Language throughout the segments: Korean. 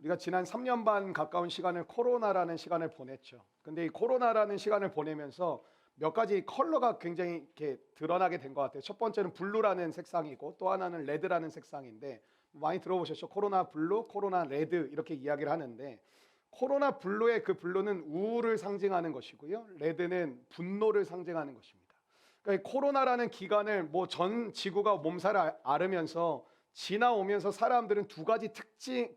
우리가 지난 3년 반 가까운 시간을 코로나라는 시간을 보냈죠. 근데 이 코로나라는 시간을 보내면서 몇 가지 컬러가 굉장히 이렇게 드러나게 된 것 같아요. 첫 번째는 블루라는 색상이고 또 하나는 레드라는 색상인데 많이 들어보셨죠? 코로나 블루, 코로나 레드 이렇게 이야기를 하는데 코로나 블루의 그 블루는 우울을 상징하는 것이고요. 레드는 분노를 상징하는 것입니다. 그러니까 이 코로나라는 기간을 뭐 전 지구가 몸살을 앓으면서 지나오면서 사람들은 두 가지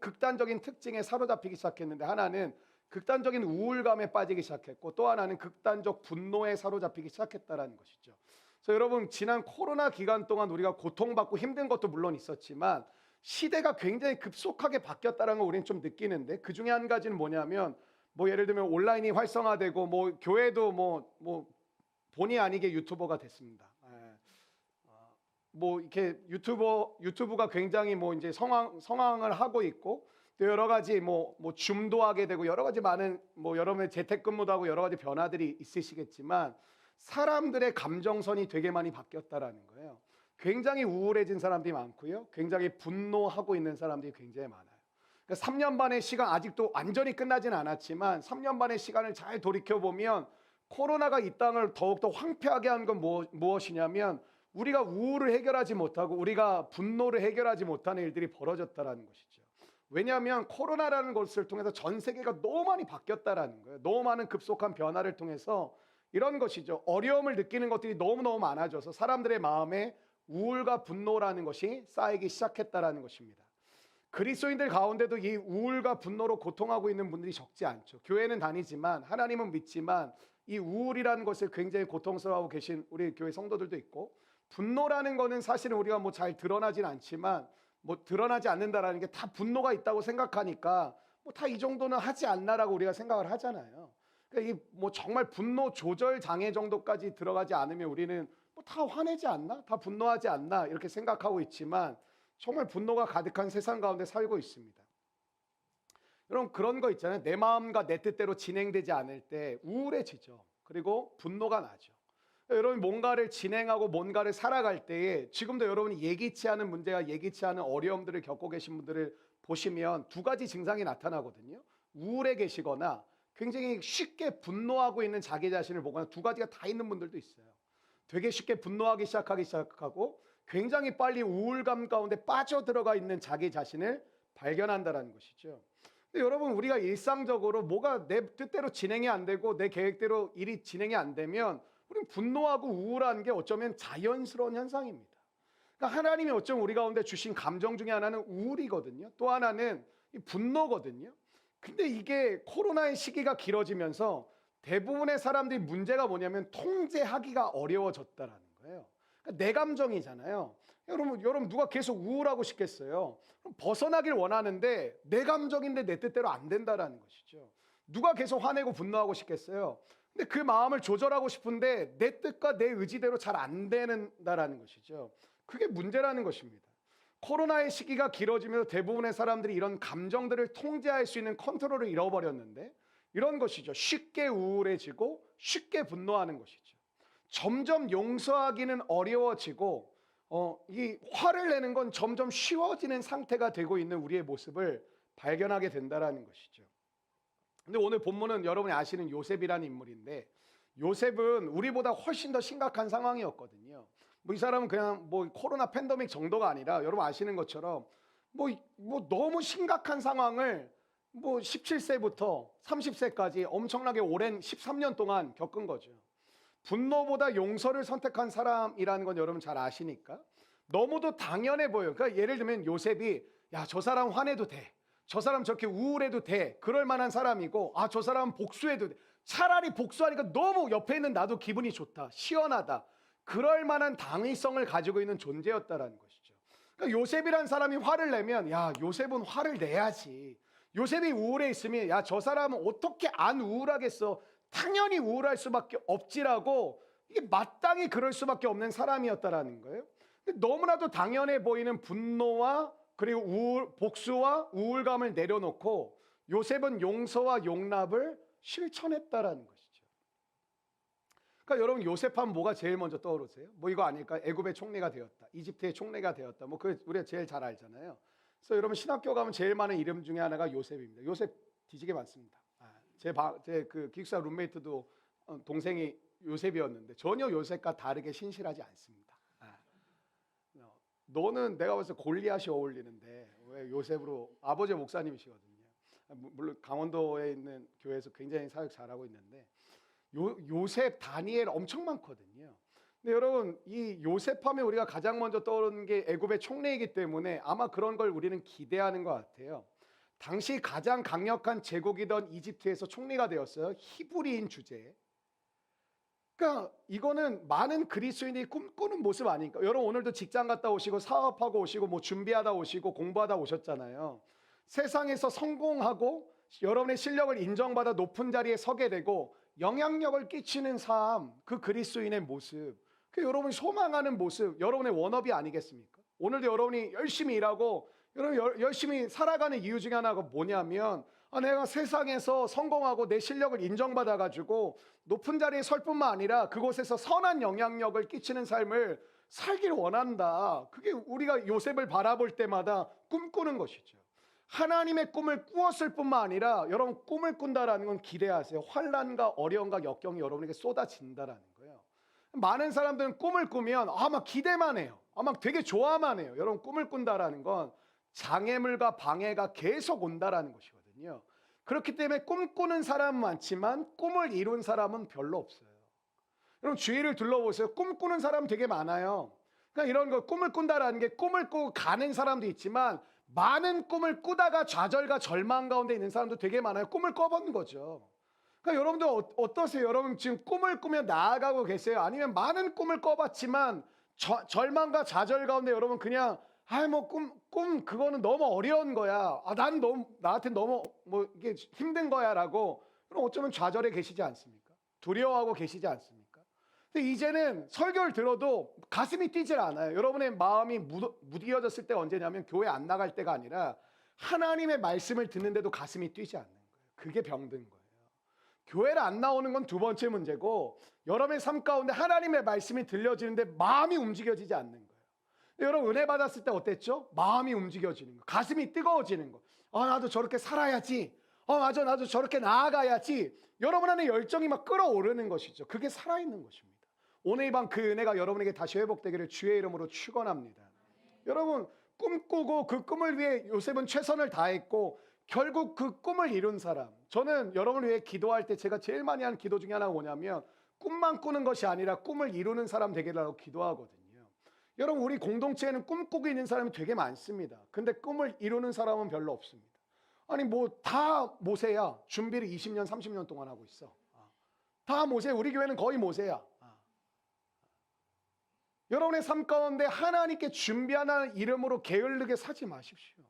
극단적인 특징에 사로잡히기 시작했는데 하나는 극단적인 우울감에 빠지기 시작했고 또 하나는 극단적 분노에 사로잡히기 시작했다라는 것이죠. 그래서 여러분 지난 코로나 기간 동안 우리가 고통받고 힘든 것도 물론 있었지만 시대가 굉장히 급속하게 바뀌었다는 걸 우리는 좀 느끼는데 그 중에 한 가지는 뭐냐면 뭐 예를 들면 온라인이 활성화되고 뭐 교회도 뭐 본의 아니게 유튜버가 됐습니다. 뭐 이렇게 유튜브가 굉장히 뭐 이제 성황을 하고 있고 또 여러 가지 뭐 줌도 하게 되고 여러 가지 많은 뭐 여러분의 재택근무도 하고 여러 가지 변화들이 있으시겠지만 사람들의 감정선이 되게 많이 바뀌었다라는 거예요. 굉장히 우울해진 사람들이 많고요. 굉장히 분노하고 있는 사람들이 굉장히 많아요. 그러니까 3년 반의 시간 아직도 완전히 끝나진 않았지만 3년 반의 시간을 잘 돌이켜 보면 코로나가 이 땅을 더욱더 황폐하게 한 건 무엇이냐면 우리가 우울을 해결하지 못하고 우리가 분노를 해결하지 못하는 일들이 벌어졌다라는 것이죠. 왜냐하면 코로나라는 것을 통해서 전 세계가 너무 많이 바뀌었다라는 거예요. 너무 많은 급속한 변화를 통해서 이런 것이죠. 어려움을 느끼는 것들이 너무너무 많아져서 사람들의 마음에 우울과 분노라는 것이 쌓이기 시작했다라는 것입니다. 그리스도인들 가운데도 이 우울과 분노로 고통하고 있는 분들이 적지 않죠. 교회는 다니지만 하나님은 믿지만 이 우울이라는 것을 굉장히 고통스러워하고 계신 우리 교회 성도들도 있고 분노라는 거는 사실은 우리가 뭐 잘 드러나진 않지만 뭐 드러나지 않는다라는 게 다 분노가 있다고 생각하니까 뭐 다 이 정도는 하지 않나라고 우리가 생각을 하잖아요. 그러니까 이 뭐 정말 분노 조절 장애 정도까지 들어가지 않으면 우리는 뭐 다 화내지 않나? 다 분노하지 않나? 이렇게 생각하고 있지만 정말 분노가 가득한 세상 가운데 살고 있습니다. 여러분 그런 거 있잖아요. 내 마음과 내 뜻대로 진행되지 않을 때 우울해지죠. 그리고 분노가 나죠. 여러분 뭔가를 진행하고 뭔가를 살아갈 때에 지금도 여러분이 예기치 않은 문제와 예기치 않은 어려움들을 겪고 계신 분들을 보시면 두 가지 증상이 나타나거든요. 우울해 계시거나 굉장히 쉽게 분노하고 있는 자기 자신을 보거나 두 가지가 다 있는 분들도 있어요. 되게 쉽게 분노하기 시작하고 굉장히 빨리 우울감 가운데 빠져들어가 있는 자기 자신을 발견한다는 것이죠. 근데 여러분 우리가 일상적으로 뭐가 내 뜻대로 진행이 안 되고 내 계획대로 일이 진행이 안 되면 우리는 분노하고 우울한 게 어쩌면 자연스러운 현상입니다. 그러니까 하나님이 어쩌면 우리 가운데 주신 감정 중에 하나는 우울이거든요. 또 하나는 분노거든요. 근데 이게 코로나의 시기가 길어지면서 대부분의 사람들이 문제가 뭐냐면 통제하기가 어려워졌다라는 거예요. 그러니까 내 감정이잖아요. 여러분 누가 계속 우울하고 싶겠어요? 그럼 벗어나길 원하는데 내 감정인데 내 뜻대로 안 된다라는 것이죠. 누가 계속 화내고 분노하고 싶겠어요? 근데 그 마음을 조절하고 싶은데 내 뜻과 내 의지대로 잘 안 된다라는 것이죠. 그게 문제라는 것입니다. 코로나의 시기가 길어지면서 대부분의 사람들이 이런 감정들을 통제할 수 있는 컨트롤을 잃어버렸는데 이런 것이죠. 쉽게 우울해지고 쉽게 분노하는 것이죠. 점점 용서하기는 어려워지고 이 화를 내는 건 점점 쉬워지는 상태가 되고 있는 우리의 모습을 발견하게 된다는 것이죠. 근데 오늘 본문은 여러분이 아시는 요셉이라는 인물인데 요셉은 우리보다 훨씬 더 심각한 상황이었거든요. 뭐 이 사람은 그냥 뭐 코로나 팬데믹 정도가 아니라 여러분 아시는 것처럼 뭐 너무 심각한 상황을 뭐 17세부터 30세까지 엄청나게 오랜 13년 동안 겪은 거죠. 분노보다 용서를 선택한 사람이라는 건 여러분 잘 아시니까 너무도 당연해 보여요. 그러니까 예를 들면 요셉이 야, 저 사람 화내도 돼. 저 사람 저렇게 우울해도 돼. 그럴 만한 사람이고 저 사람은 복수해도 돼. 차라리 복수하니까 너무 옆에 있는 나도 기분이 좋다. 시원하다. 그럴 만한 당위성을 가지고 있는 존재였다라는 것이죠. 그러니까 요셉이란 사람이 화를 내면 야, 요셉은 화를 내야지. 요셉이 우울해 있으면 야, 저 사람은 어떻게 안 우울하겠어. 당연히 우울할 수밖에 없지라고 이게 마땅히 그럴 수밖에 없는 사람이었다라는 거예요. 근데 너무나도 당연해 보이는 분노와 그리고 복수와 우울감을 내려놓고 요셉은 용서와 용납을 실천했다라는 것이죠. 그러니까 여러분 요셉 하면 뭐가 제일 먼저 떠오르세요? 뭐 이거 아닐까? 애굽의 총리가 되었다. 이집트의 총리가 되었다. 뭐 그 우리가 제일 잘 알잖아요. 그래서 여러분 신학교 가면 제일 많은 이름 중에 하나가 요셉입니다. 요셉 뒤지게 많습니다. 제 기숙사 룸메이트도 동생이 요셉이었는데 전혀 요셉과 다르게 신실하지 않습니다. 너는 내가 봤을 때 골리앗이 어울리는데 왜 요셉으로, 아버지 목사님이시거든요. 물론 강원도에 있는 교회에서 굉장히 사역 잘하고 있는데 요셉, 다니엘 엄청 많거든요. 근데 여러분 이 요셉 하면 우리가 가장 먼저 떠오르는 게 애굽의 총리이기 때문에 아마 그런 걸 우리는 기대하는 것 같아요. 당시 가장 강력한 제국이던 이집트에서 총리가 되었어요. 히브리인 주제에. 그러니까 이거는 많은 그리스도인이 꿈꾸는 모습 아닙니까? 여러분 오늘도 직장 갔다 오시고 사업하고 오시고 뭐 준비하다 오시고 공부하다 오셨잖아요. 세상에서 성공하고 여러분의 실력을 인정받아 높은 자리에 서게 되고 영향력을 끼치는 삶, 그 그리스도인의 모습, 그 여러분이 소망하는 모습, 여러분의 원업이 아니겠습니까? 오늘도 여러분이 열심히 일하고 여러분 열심히 살아가는 이유 중에 하나가 뭐냐면 내가 세상에서 성공하고 내 실력을 인정받아 가지고 높은 자리에 설 뿐만 아니라 그곳에서 선한 영향력을 끼치는 삶을 살기를 원한다. 그게 우리가 요셉을 바라볼 때마다 꿈꾸는 것이죠. 하나님의 꿈을 꾸었을 뿐만 아니라 여러분 꿈을 꾼다라는 건 기대하세요. 환난과 어려움과 역경이 여러분에게 쏟아진다라는 거예요. 많은 사람들은 꿈을 꾸면 막 기대만 해요. 막 되게 좋아만 해요. 여러분 꿈을 꾼다라는 건 장애물과 방해가 계속 온다라는 것이거든요. 그렇기 때문에 꿈꾸는 사람은 많지만 꿈을 이룬 사람은 별로 없어요. 여러분 주위를 둘러보세요. 꿈꾸는 사람 되게 많아요. 그러니까 이런 거 꿈을 꾼다라는 게 꿈을 꾸고 가는 사람도 있지만 많은 꿈을 꾸다가 좌절과 절망 가운데 있는 사람도 되게 많아요. 꿈을 꿔본 거죠. 그러니까 여러분들 어떠세요? 여러분 지금 꿈을 꾸며 나아가고 계세요? 아니면 많은 꿈을 꿔봤지만 절망과 좌절 가운데 여러분 그냥 뭐 꿈 그거는 너무 어려운 거야. 난 너무 나한테 너무 뭐 이게 힘든 거야라고 그럼 어쩌면 좌절해 계시지 않습니까? 두려워하고 계시지 않습니까? 근데 이제는 설교를 들어도 가슴이 뛰질 않아요. 여러분의 마음이 무디어졌을 때가 언제냐면 교회 안 나갈 때가 아니라 하나님의 말씀을 듣는데도 가슴이 뛰지 않는 거예요. 그게 병든 거예요. 교회를 안 나오는 건 두 번째 문제고 여러분의 삶 가운데 하나님의 말씀이 들려지는데 마음이 움직여지지 않는 거예요. 여러분 은혜 받았을 때 어땠죠? 마음이 움직여지는 거, 가슴이 뜨거워지는 거. 나도 저렇게 살아야지. 맞아, 나도 저렇게 나아가야지. 여러분 안에 열정이 막 끓어오르는 것이죠. 그게 살아있는 것입니다. 오늘 이 밤 그 은혜가 여러분에게 다시 회복되기를 주의 이름으로 축원합니다. 여러분 꿈꾸고 그 꿈을 위해 요셉은 최선을 다했고 결국 그 꿈을 이룬 사람. 저는 여러분을 위해 기도할 때 제가 제일 많이 하는 기도 중에 하나가 뭐냐면 꿈만 꾸는 것이 아니라 꿈을 이루는 사람 되기라고 기도하거든요. 여러분 우리 공동체에는 꿈꾸고 있는 사람이 되게 많습니다. 근데 꿈을 이루는 사람은 별로 없습니다. 아니 뭐 다 모세야. 준비를 20년 30년 동안 하고 있어. 다 모세. 우리 교회는 거의 모세야. 여러분의 삶 가운데 하나님께 준비하는 이름으로 게을르게 사지 마십시오.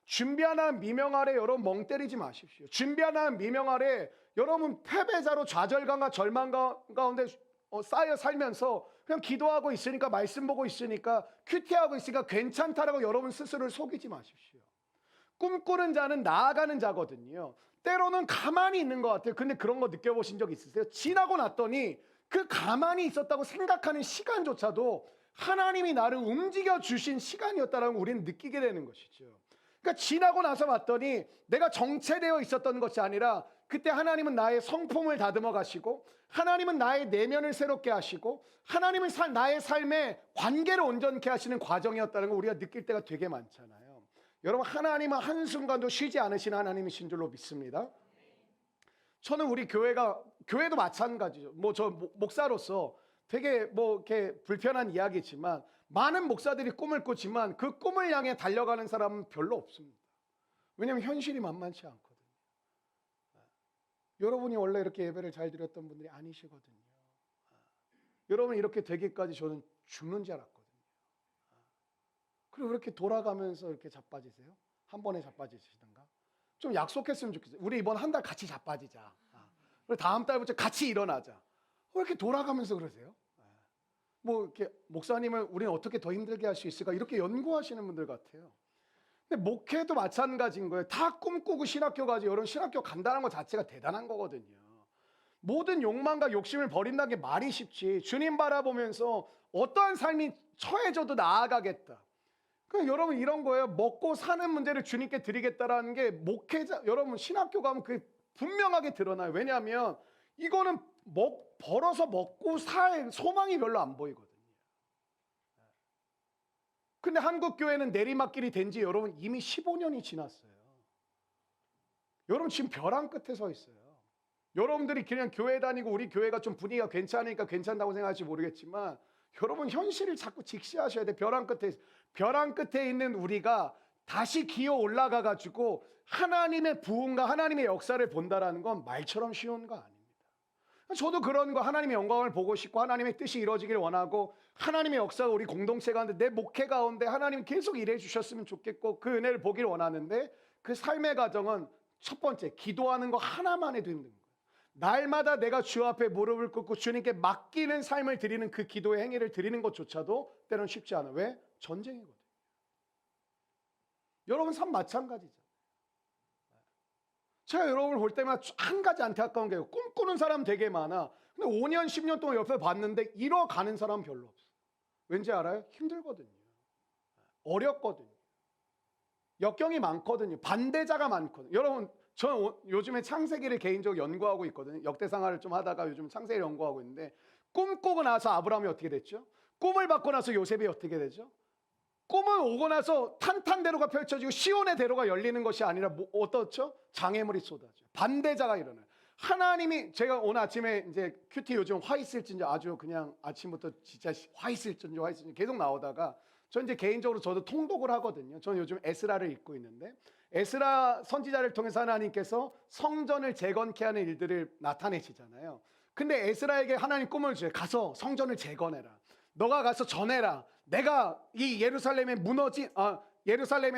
준비하는 미명 아래 여러분 멍 때리지 마십시오. 준비하는 미명 아래 여러분 패배자로 좌절감과 절망 가운데 쌓여 살면서 그냥 기도하고 있으니까 말씀 보고 있으니까 큐티하고 있으니까 괜찮다라고 여러분 스스로를 속이지 마십시오. 꿈꾸는 자는 나아가는 자거든요. 때로는 가만히 있는 것 같아요. 근데 그런 거 느껴보신 적 있으세요? 지나고 났더니 그 가만히 있었다고 생각하는 시간조차도 하나님이 나를 움직여 주신 시간이었다는 걸 우리는 느끼게 되는 것이죠. 그러니까 지나고 나서 봤더니 내가 정체되어 있었던 것이 아니라 그때 하나님은 나의 성품을 다듬어 가시고 하나님은 나의 내면을 새롭게 하시고 하나님은 나의 삶에 관계를 온전케 하시는 과정이었다는 걸 우리가 느낄 때가 되게 많잖아요. 여러분 하나님은 한순간도 쉬지 않으신 하나님이신 줄로 믿습니다. 저는 우리 교회도 마찬가지죠. 뭐 저 목사로서 되게 뭐 이렇게 불편한 이야기지만 많은 목사들이 꿈을 꾸지만 그 꿈을 향해 달려가는 사람은 별로 없습니다. 왜냐하면 현실이 만만치 않거든요. 여러분이 원래 이렇게 예배를 잘 드렸던 분들이 아니시거든요. 여러분이 이렇게 되기까지 저는 죽는 줄 알았거든요. 그리고 그렇게 돌아가면서 이렇게 자빠지세요? 한 번에 자빠지시던가? 좀 약속했으면 좋겠어요. 우리 이번 한 달 같이 자빠지자. 그리고 다음 달부터 같이 일어나자. 왜 이렇게 돌아가면서 그러세요? 뭐 이렇게 목사님을 우리는 어떻게 더 힘들게 할 수 있을까 이렇게 연구하시는 분들 같아요. 근데 목회도 마찬가지인 거예요. 다 꿈꾸고 신학교 가지. 여러분 신학교 간다는 것 자체가 대단한 거거든요. 모든 욕망과 욕심을 버린다는 게 말이 쉽지. 주님 바라보면서 어떠한 삶이 처해져도 나아가겠다. 그러니까 여러분 이런 거예요. 먹고 사는 문제를 주님께 드리겠다라는 게 목회자, 여러분 신학교 가면 그 분명하게 드러나요. 왜냐하면 이거는 벌어서 먹고 살 소망이 별로 안 보이거든요. 근데 한국 교회는 내리막길이 된 지 여러분 이미 15년이 지났어요. 여러분 지금 벼랑 끝에 서 있어요. 여러분들이 그냥 교회 다니고 우리 교회가 좀 분위기가 괜찮으니까 괜찮다고 생각할지 모르겠지만 여러분 현실을 자꾸 직시하셔야 돼. 벼랑 끝에 있는 우리가 다시 기어 올라가 가지고 하나님의 부흥과 하나님의 역사를 본다라는 건 말처럼 쉬운 거 아닙니다. 저도 그런 거 하나님의 영광을 보고 싶고 하나님의 뜻이 이루어지길 원하고 하나님의 역사가 우리 공동체 가운데 내 목회 가운데 하나님 계속 일해 주셨으면 좋겠고 그 은혜를 보길 원하는데 그 삶의 과정은 첫 번째 기도하는 거 하나만 해도 힘든 거예요. 날마다 내가 주 앞에 무릎을 꿇고 주님께 맡기는 삶을 드리는 그 기도의 행위를 드리는 것조차도 때로는 쉽지 않아요. 왜? 전쟁이거든요. 여러분 삶 마찬가지죠. 제가 여러분을 볼 때마다 한 가지 안타까운 게 꿈꾸는 사람 되게 많아. 근데 5년, 10년 동안 옆에 봤는데 이뤄가는 사람 별로 없어. 왠지 알아요? 힘들거든요. 어렵거든요. 역경이 많거든요. 반대자가 많거든요. 여러분, 저는 요즘에 창세기를 개인적으로 연구하고 있거든요. 역대상화를 좀 하다가 요즘 창세기를 연구하고 있는데 꿈꾸고 나서 아브라함이 어떻게 됐죠? 꿈을 받고 나서 요셉이 어떻게 되죠? 꿈을 오고 나서 탄탄대로가 펼쳐지고 시온의 대로가 열리는 것이 아니라 어떻죠? 장애물이 쏟아져. 반대자가 일어나요. 하나님이 제가 오늘 아침에 이제 큐티 요즘 화 있을진지 아주 그냥 아침부터 진짜 화 있을진지 계속 나오다가 저 이제 개인적으로 저도 통독을 하거든요. 저는 요즘 에스라를 읽고 있는데 에스라 선지자를 통해서 하나님께서 성전을 재건케 하는 일들을 나타내시잖아요. 근데 에스라에게 하나님 꿈을 주세요. 가서 성전을 재건해라. 너가 가서 전해라. 내가 이 예루살렘의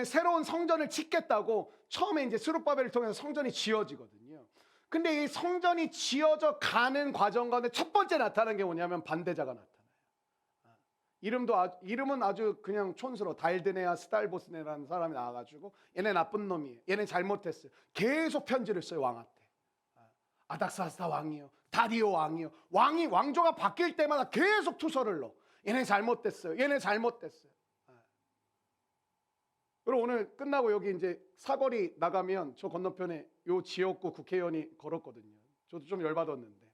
새로운 성전을 짓겠다고 처음에 이제 스룹바벨을 통해서 성전이 지어지거든요. 근데 이 성전이 지어져 가는 과정 가운데 첫 번째 나타나는 게 뭐냐면 반대자가 나타나요. 이름은 아주 그냥 촌스러워. 달드네아 스달보스네라는 사람이 나와가지고 얘네 나쁜 놈이에요. 얘네 잘못했어요. 계속 편지를 써요 왕한테. 아닥사스다 왕이요, 다리오 왕이요. 왕조가 바뀔 때마다 계속 투서를 넣어. 얘네 잘못됐어요. 얘네 잘못됐어요. 그리고 오늘 끝나고 여기 이제 사거리 나가면 저 건너편에 요 지역구 국회의원이 걸었거든요. 저도 좀 열받았는데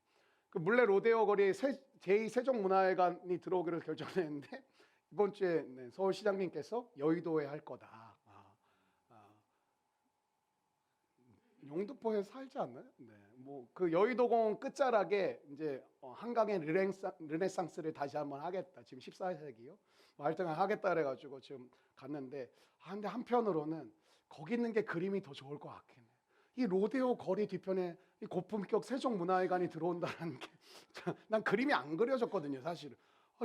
그 물레 로데오 거리에 제2세종문화회관이 들어오기로 결정했는데 이번 주에 서울시장님께서 여의도에 할 거다. 용두포에 살지 않나요? 네, 뭐 그 여의도공원 끝자락에 이제 한강의 르네상스를 다시 한번 하겠다. 지금 14세기요. 하여튼 하겠다 그래가지고 지금 갔는데 근데 한편으로는 거기 있는 게 그림이 더 좋을 것 같긴 해. 이 로데오 거리 뒤편에 이 고품격 세종문화회관이 들어온다는 게 난 그림이 안 그려졌거든요, 사실은.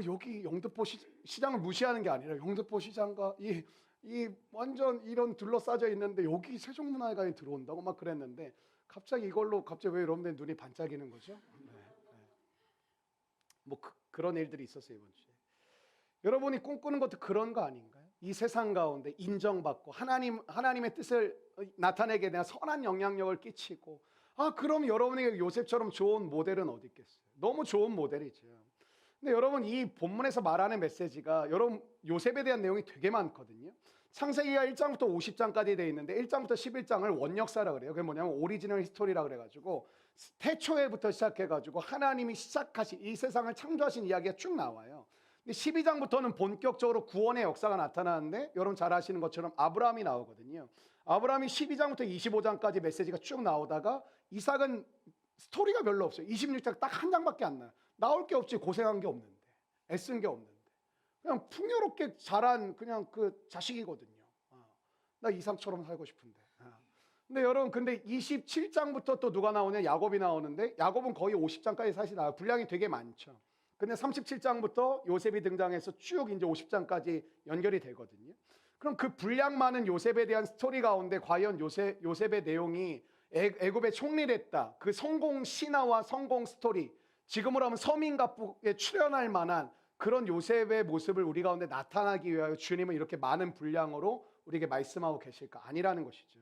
여기 영등포 시장을 무시하는 게 아니라 영등포 시장과 이 완전 이런 둘러싸져 있는데 여기 세종문화회관이 들어온다고 막 그랬는데 갑자기 이걸로 왜 여러분들 눈이 반짝이는 거죠? 네. 뭐 그런 일들이 있었어요 이번 주에. 여러분이 꿈꾸는 것도 그런 거 아닌가요? 이 세상 가운데 인정받고 하나님의 뜻을 나타내게 되는 선한 영향력을 끼치고 그럼 여러분에게 요셉처럼 좋은 모델은 어디 있겠어요? 너무 좋은 모델이죠. 근데 여러분 이 본문에서 말하는 메시지가 여러분 요셉에 대한 내용이 되게 많거든요. 창세기가 1장부터 50장까지 돼 있는데 1장부터 11장을 원역사라 그래요. 그게 뭐냐면 오리지널 히스토리라 그래가지고 태초에부터 시작해가지고 하나님이 시작하신 이 세상을 창조하신 이야기가 쭉 나와요. 근데 12장부터는 본격적으로 구원의 역사가 나타나는데 여러분 잘 아시는 것처럼 아브라함이 나오거든요. 아브라함이 12장부터 25장까지 메시지가 쭉 나오다가 이삭은 스토리가 별로 없어요. 26장 딱 한 장밖에 안 나요. 나올 게 없지. 고생한 게 없는데, 애쓴 게 없는데, 그냥 풍요롭게 자란 그냥 그 자식이거든요. 나 이삭처럼 살고 싶은데. 근데 여러분, 근데 27장부터 또 누가 나오냐? 야곱이 나오는데 야곱은 거의 50장까지 사실 나와요. 분량이 되게 많죠. 근데 37장부터 요셉이 등장해서 쭉 이제 50장까지 연결이 되거든요. 그럼 그 분량 많은 요셉에 대한 스토리 가운데 과연 요셉의 내용이 애굽에 총리됐다. 그 성공 신화와 성공 스토리, 지금으로 하면 서민갑부에 출연할 만한 그런 요셉의 모습을 우리 가운데 나타나기 위하여 주님은 이렇게 많은 분량으로 우리에게 말씀하고 계실까? 아니라는 것이죠.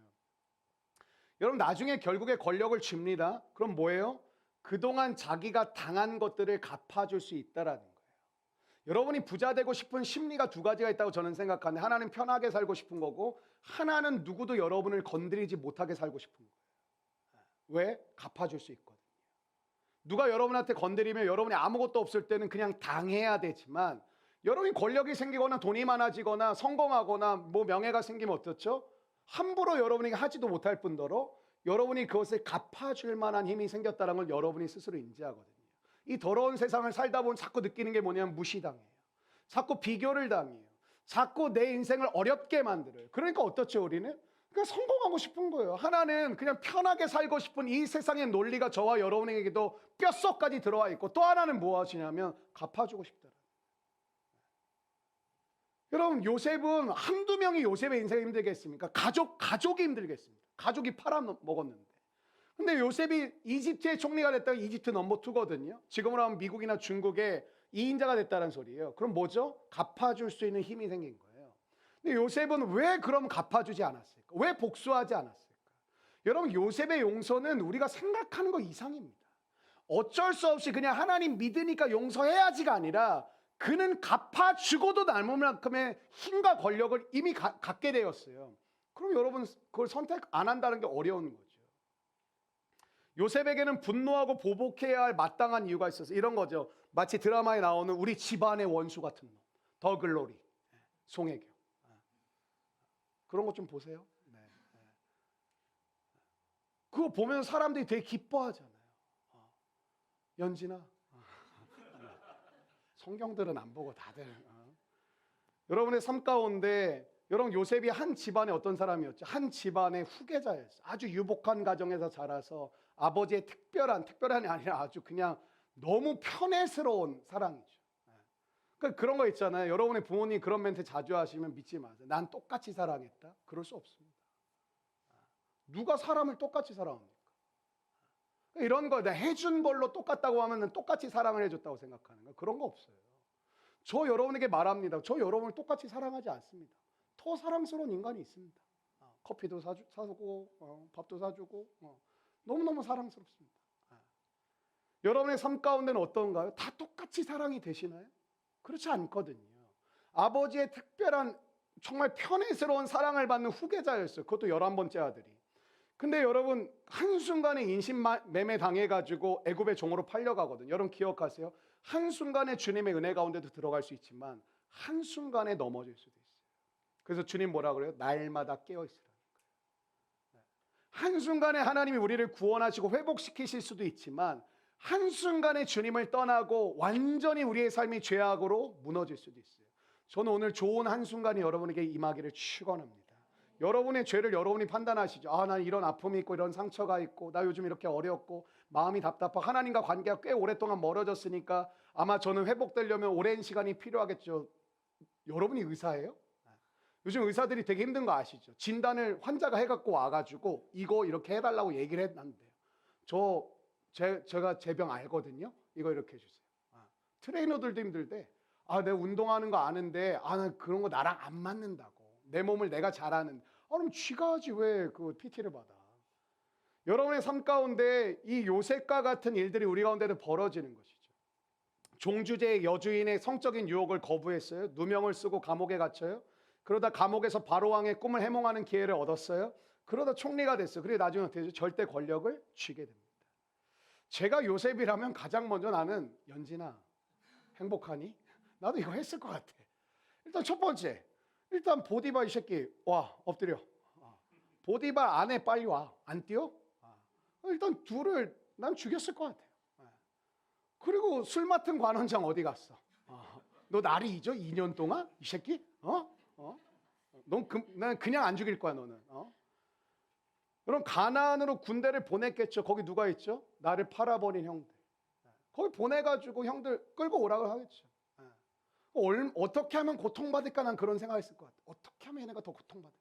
여러분 나중에 결국에 권력을 줍니다. 그럼 뭐예요? 그동안 자기가 당한 것들을 갚아줄 수 있다라는 거예요. 여러분이 부자 되고 싶은 심리가 두 가지가 있다고 저는 생각하는데, 하나는 편하게 살고 싶은 거고, 하나는 누구도 여러분을 건드리지 못하게 살고 싶은 거예요. 왜? 갚아줄 수 있거든요. 누가 여러분한테 건드리면 여러분이 아무것도 없을 때는 그냥 당해야 되지만, 여러분이 권력이 생기거나 돈이 많아지거나 성공하거나 뭐 명예가 생기면 어떻죠? 함부로 여러분에게 하지도 못할 뿐더러 여러분이 그것을 갚아줄 만한 힘이 생겼다는 걸 여러분이 스스로 인지하거든요. 이 더러운 세상을 살다 보면 자꾸 느끼는 게 뭐냐면 무시당해요. 자꾸 비교를 당해요. 자꾸 내 인생을 어렵게 만들어요. 그러니까 어떻죠, 우리는? 그러니까 성공하고 싶은 거예요. 하나는 그냥 편하게 살고 싶은 이 세상의 논리가 저와 여러분에게도 뼛속까지 들어와 있고, 또 하나는 무엇이냐면 갚아주고 싶다. 여러분, 요셉은 한두 명이 요셉의 인생이 힘들겠습니까? 가족이 힘들겠습니다. 가족이 팔아먹었는데. 근데 요셉이 이집트의 총리가 됐다가 이집트 넘버 2거든요. 지금으로 하면 미국이나 중국의 2인자가 됐다는 소리예요. 그럼 뭐죠? 갚아줄 수 있는 힘이 생긴 거예요. 근데 요셉은 왜 그럼 갚아주지 않았을까? 왜 복수하지 않았을까? 여러분, 요셉의 용서는 우리가 생각하는 것 이상입니다. 어쩔 수 없이 그냥 하나님 믿으니까 용서해야지가 아니라, 그는 갚아주고도 남을 만큼의 힘과 권력을 이미 갖게 되었어요. 그럼 여러분, 그걸 선택 안 한다는 게 어려운 거죠. 요셉에게는 분노하고 보복해야 할 마땅한 이유가 있어서 이런 거죠. 마치 드라마에 나오는 우리 집안의 원수 같은 놈, 더 글로리, 송혜교. 그런 것 좀 보세요. 그거 보면 사람들이 되게 기뻐하잖아요. 연진아, 성경들은 안 보고 다들. 여러분의 삶 가운데 여러분, 요셉이 한 집안의 어떤 사람이었죠? 한 집안의 후계자였어요. 아주 유복한 가정에서 자라서 아버지의 특별한이 아니라 아주 그냥 너무 편애스러운 사랑이죠. 그러니까 그런 거 있잖아요. 여러분의 부모님 그런 멘트 자주 하시면 믿지 마세요. 난 똑같이 사랑했다. 그럴 수 없습니다. 누가 사람을 똑같이 사랑합니까? 이런 거, 내가 해준 걸로 똑같다고 하면 똑같이 사랑을 해줬다고 생각하는 거, 그런 거 없어요. 저 여러분에게 말합니다. 저 여러분을 똑같이 사랑하지 않습니다. 더 사랑스러운 인간이 있습니다. 커피도 사주고 밥도 사주고 너무너무 사랑스럽습니다. 여러분의 삶 가운데는 어떤가요? 다 똑같이 사랑이 되시나요? 그렇지 않거든요. 아버지의 특별한 정말 편애스러운 사랑을 받는 후계자였어요. 그것도 11번째 아들이. 근데 여러분, 한순간에 인신매매 당해가지고 애굽의 종으로 팔려가거든요. 여러분 기억하세요? 한순간에 주님의 은혜 가운데도 들어갈 수 있지만 한순간에 넘어질 수도 있어요. 그래서 주님 뭐라 그래요? 날마다 깨어있으라는 거예요. 한순간에 하나님이 우리를 구원하시고 회복시키실 수도 있지만 한순간에 주님을 떠나고 완전히 우리의 삶이 죄악으로 무너질 수도 있어요. 저는 오늘 좋은 한순간이 여러분에게 임하기를 축원합니다. 여러분의 죄를 여러분이 판단하시죠. 난 이런 아픔이 있고 이런 상처가 있고 나 요즘 이렇게 어렵고 마음이 답답하고 하나님과 관계가 꽤 오랫동안 멀어졌으니까 아마 저는 회복되려면 오랜 시간이 필요하겠죠. 여러분이 의사예요? 요즘 의사들이 되게 힘든 거 아시죠? 진단을 환자가 해갖고 와가지고 이거 이렇게 해달라고 얘기를 했는데요. 제가 제 병 알거든요. 이거 이렇게 해주세요. 트레이너들도 힘들대. 내가 운동하는 거 아는데 나 그런 거 나랑 안 맞는다고. 내 몸을 내가 잘 아는데. 그럼 쥐가 하지 왜 그 PT를 받아? 여러분의 삶 가운데 이 요셉과 같은 일들이 우리 가운데도 벌어지는 것이죠. 종주제의 여주인의 성적인 유혹을 거부했어요. 누명을 쓰고 감옥에 갇혀요. 그러다 감옥에서 바로왕의 꿈을 해몽하는 기회를 얻었어요. 그러다 총리가 됐어요. 그리고 나중에 어떻게 되죠? 절대 권력을 쥐게 됩니다. 제가 요셉이라면 가장 먼저 나는 연진아 행복하니? 나도 이거 했을 것 같아. 일단 첫 번째, 일단 보디바 이 새끼 와 엎드려. 보디바 안에 빨리 와. 안 뛰어? 일단 둘을 난 죽였을 것 같아요. 그리고 술 맡은 관원장 어디 갔어? 너 나를 잊어? 2년 동안? 이 새끼? 난 그냥 안 죽일 거야 너는. 그럼 가나안으로 군대를 보냈겠죠. 거기 누가 있죠? 나를 팔아버린 형들. 거기 보내가지고 형들 끌고 오라고 하겠죠. 어떻게 하면 고통받을까? 난 그런 생각했을 것 같아요. 어떻게 하면 얘네가 더 고통받을까?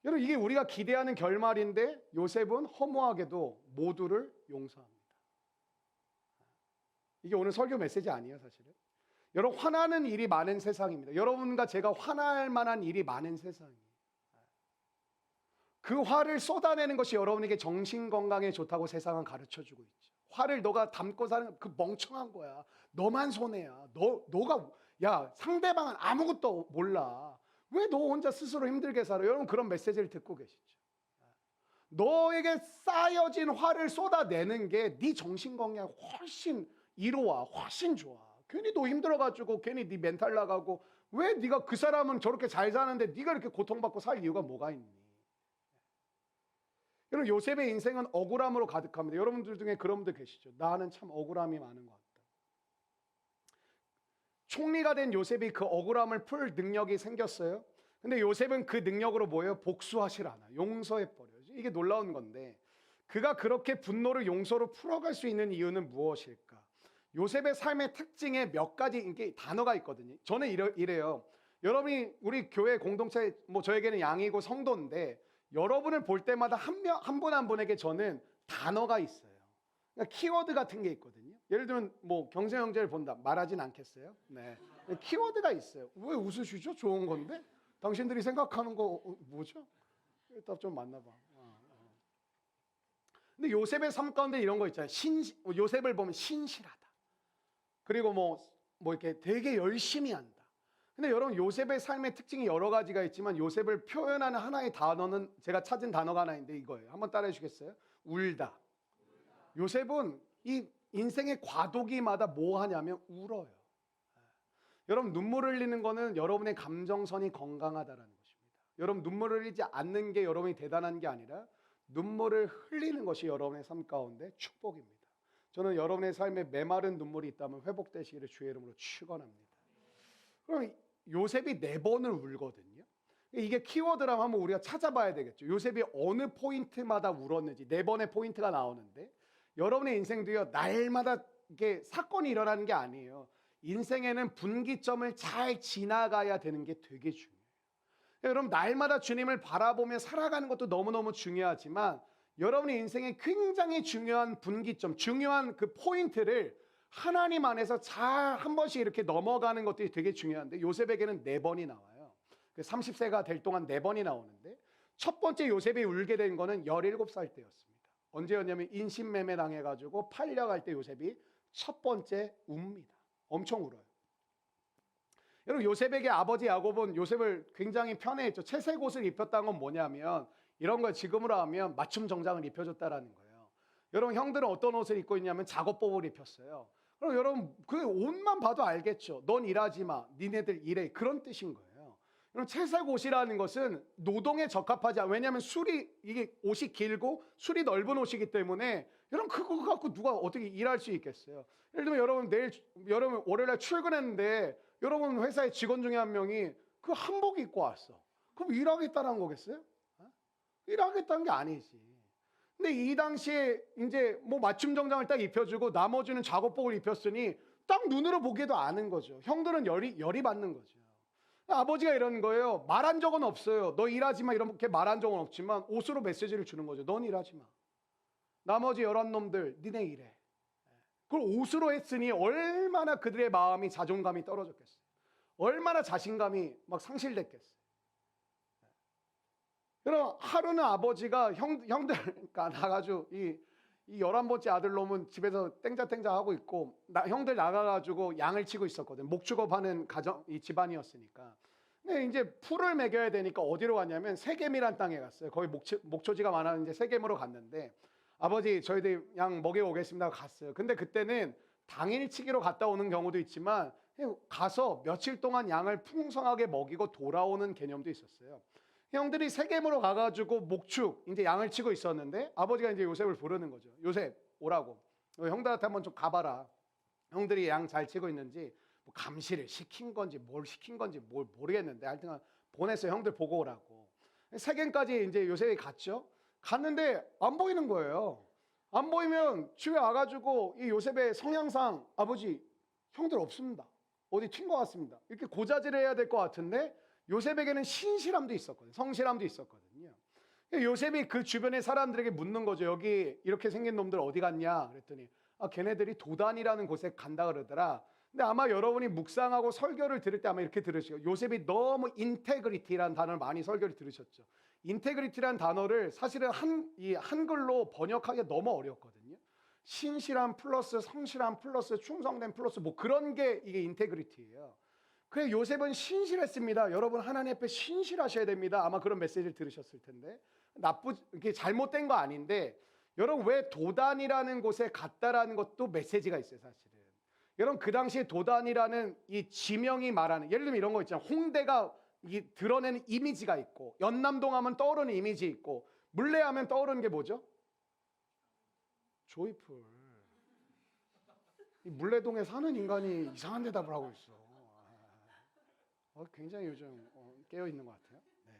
여러분, 이게 우리가 기대하는 결말인데 요셉은 허무하게도 모두를 용서합니다. 이게 오늘 설교 메시지 아니에요, 사실은. 여러분, 화나는 일이 많은 세상입니다. 여러분과 제가 화날 만한 일이 많은 세상이에요. 그 화를 쏟아내는 것이 여러분에게 정신건강에 좋다고 세상은 가르쳐주고 있죠. 화를 너가 담고 사는 그 멍청한 거야. 너만 손해야. 너가 야 상대방은 아무것도 몰라. 왜 너 혼자 스스로 힘들게 살아? 여러분 그런 메시지를 듣고 계시죠. 너에게 쌓여진 화를 쏟아내는 게 네 정신건강에 훨씬 이로와 훨씬 좋아. 괜히 너 힘들어가지고 괜히 네 멘탈 나가고 왜 네가 그 사람은 저렇게 잘 사는데 네가 이렇게 고통받고 살 이유가 뭐가 있니? 여러분 요셉의 인생은 억울함으로 가득합니다. 여러분들 중에 그런 분들 계시죠. 나는 참 억울함이 많은 것 같다. 총리가 된 요셉이 그 억울함을 풀 능력이 생겼어요. 근데 요셉은 그 능력으로 뭐예요? 복수하질 않아. 용서해버려요. 이게 놀라운 건데 그가 그렇게 분노를 용서로 풀어갈 수 있는 이유는 무엇일까? 요셉의 삶의 특징에 몇 가지 이게 단어가 있거든요. 저는 이래요. 여러분이 우리 교회 공동체 뭐 저에게는 양이고 성도인데 여러분을 볼 때마다 한 분 한 분에게 저는 단어가 있어요. 그러니까 키워드 같은 게 있거든요. 예를 들면 뭐 경세 형제를 본다. 말하진 않겠어요. 네. 키워드가 있어요. 왜 웃으시죠? 좋은 건데. 당신들이 생각하는 거 뭐죠? 일단 좀 만나봐. 근데 요셉의 삶 가운데 이런 거 있잖아요. 요셉을 보면 신실하다. 그리고 뭐 이렇게 되게 열심히 한다. 근데 여러분 요셉의 삶의 특징이 여러 가지가 있지만 요셉을 표현하는 하나의 단어는 제가 찾은 단어가 하나 있는데 이거예요. 한번 따라해 주시겠어요? 울다. 요셉은 이 인생의 과도기마다 뭐 하냐면 울어요. 여러분 눈물 흘리는 거는 여러분의 감정선이 건강하다라는 것입니다. 여러분 눈물을 흘리지 않는 게 여러분이 대단한 게 아니라 눈물을 흘리는 것이 여러분의 삶 가운데 축복입니다. 저는 여러분의 삶에 메마른 눈물이 있다면 회복되시기를 주의 이름으로 축원합니다. 그럼 요셉이 4번을 울거든요. 이게 키워드라면 한번 우리가 찾아봐야 되겠죠. 요셉이 어느 포인트마다 울었는지 4번의 포인트가 나오는데 여러분의 인생도요 날마다 이게 사건이 일어나는 게 아니에요. 인생에는 분기점을 잘 지나가야 되는 게 되게 중요해요. 여러분 날마다 주님을 바라보며 살아가는 것도 너무너무 중요하지만 여러분의 인생에 굉장히 중요한 분기점, 중요한 그 포인트를 하나님 안에서 잘 한 번씩 이렇게 넘어가는 것들이 되게 중요한데 요셉에게는 4번이 나와요. 30세가 될 동안 4번이 나오는데 첫 번째 요셉이 울게 된 거는 17살 때였습니다. 언제였냐면 인신매매 당해가지고 팔려갈 때 요셉이 첫 번째 웁니다. 엄청 울어요. 여러분 요셉에게 아버지 야곱은 요셉을 굉장히 편애했죠. 채색 옷을 입혔다는 건 뭐냐면 이런 걸 지금으로 하면 맞춤 정장을 입혀줬다라는 거예요. 여러분 형들은 어떤 옷을 입고 있냐면 작업복을 입혔어요. 그럼 여러분 그 옷만 봐도 알겠죠. 넌 일하지 마. 니네들 일해. 그런 뜻인 거예요. 여러분 채색 옷이라는 것은 노동에 적합하지 않아요. 왜냐하면 이게 옷이 길고 술이 넓은 옷이기 때문에 여러분 그거 갖고 누가 어떻게 일할 수 있겠어요. 예를 들면 여러분 월요일날 출근했는데 여러분 회사의 직원 중에 한 명이 그 한복 입고 왔어. 그럼 일하겠다는 거겠어요? 일하겠다는 게 아니지. 근데 이 당시에 이제 뭐 맞춤 정장을 딱 입혀주고 나머지는 작업복을 입혔으니 딱 눈으로 보기에도 아는 거죠. 형들은 열이 받는 거죠. 아버지가 이러는 거예요. 말한 적은 없어요. 너 일하지 마 이렇게 말한 적은 없지만 옷으로 메시지를 주는 거죠. 넌 일하지 마. 나머지 11놈들 니네 일해. 그걸 옷으로 했으니 얼마나 그들의 마음이 자존감이 떨어졌겠어요. 얼마나 자신감이 막 상실됐겠어요. 여러분 하루는 아버지가 형들 그러니까 나가지고 이 11번째 아들놈은 집에서 땡자땡자 하고 있고 형들 나가가지고 양을 치고 있었거든. 목축업하는 이 집안이었으니까. 근데 이제 풀을 먹여야 되니까 어디로 갔냐면 세겜이란 땅에 갔어요. 거기 목초지가 많았는데 세겜으로 갔는데 아버지 저희들 양 먹여 오겠습니다 갔어요. 근데 그때는 당일치기로 갔다 오는 경우도 있지만 가서 며칠 동안 양을 풍성하게 먹이고 돌아오는 개념도 있었어요. 형들이 세겜으로 가가지고 목축 이제 양을 치고 있었는데 아버지가 이제 요셉을 부르는 거죠. 요셉 오라고. 형들한테 한번 좀 가봐라. 형들이 양 잘 치고 있는지 뭐 감시를 시킨 건지 뭘 시킨 건지 뭘 모르겠는데 하여튼 보냈어요. 형들 보고 오라고. 세겜까지 이제 요셉이 갔죠. 갔는데 안 보이는 거예요. 안 보이면 집에 와가지고 이 요셉의 성향상 아버지 형들 없습니다. 어디 튄 것 같습니다. 이렇게 고자질을 해야 될 것 같은데 요셉에게는 신실함도 있었거든요. 성실함도 있었거든요. 요셉이 그 주변의 사람들에게 묻는 거죠. 여기 이렇게 생긴 놈들 어디 갔냐 그랬더니 걔네들이 도단이라는 곳에 간다 그러더라. 근데 아마 여러분이 묵상하고 설교를 들을 때 아마 이렇게 들으시고 요셉이 너무 인테그리티라는 단어를 많이 설교를 들으셨죠. 인테그리티라는 단어를 사실은 한글로 번역하기가 너무 어렵거든요. 신실한 플러스 성실한 플러스 충성된 플러스 뭐 그런 게 이게 인테그리티예요. 그래 요셉은 신실했습니다. 여러분 하나님 앞에 신실하셔야 됩니다. 아마 그런 메시지를 들으셨을 텐데 이게 잘못된 거 아닌데 여러분 왜 도단이라는 곳에 갔다라는 것도 메시지가 있어요 사실은. 여러분 그 당시에 도단이라는 이 지명이 말하는 예를 들면 이런 거 있잖아요. 홍대가 이 드러내는 이미지가 있고 연남동 하면 떠오르는 이미지 있고 물레하면 떠오르는 게 뭐죠? 조이풀. 이 물레동에 사는 인간이 이상한 대답을 하고 있어. 굉장히 요즘 깨어 있는 것 같아요. 네.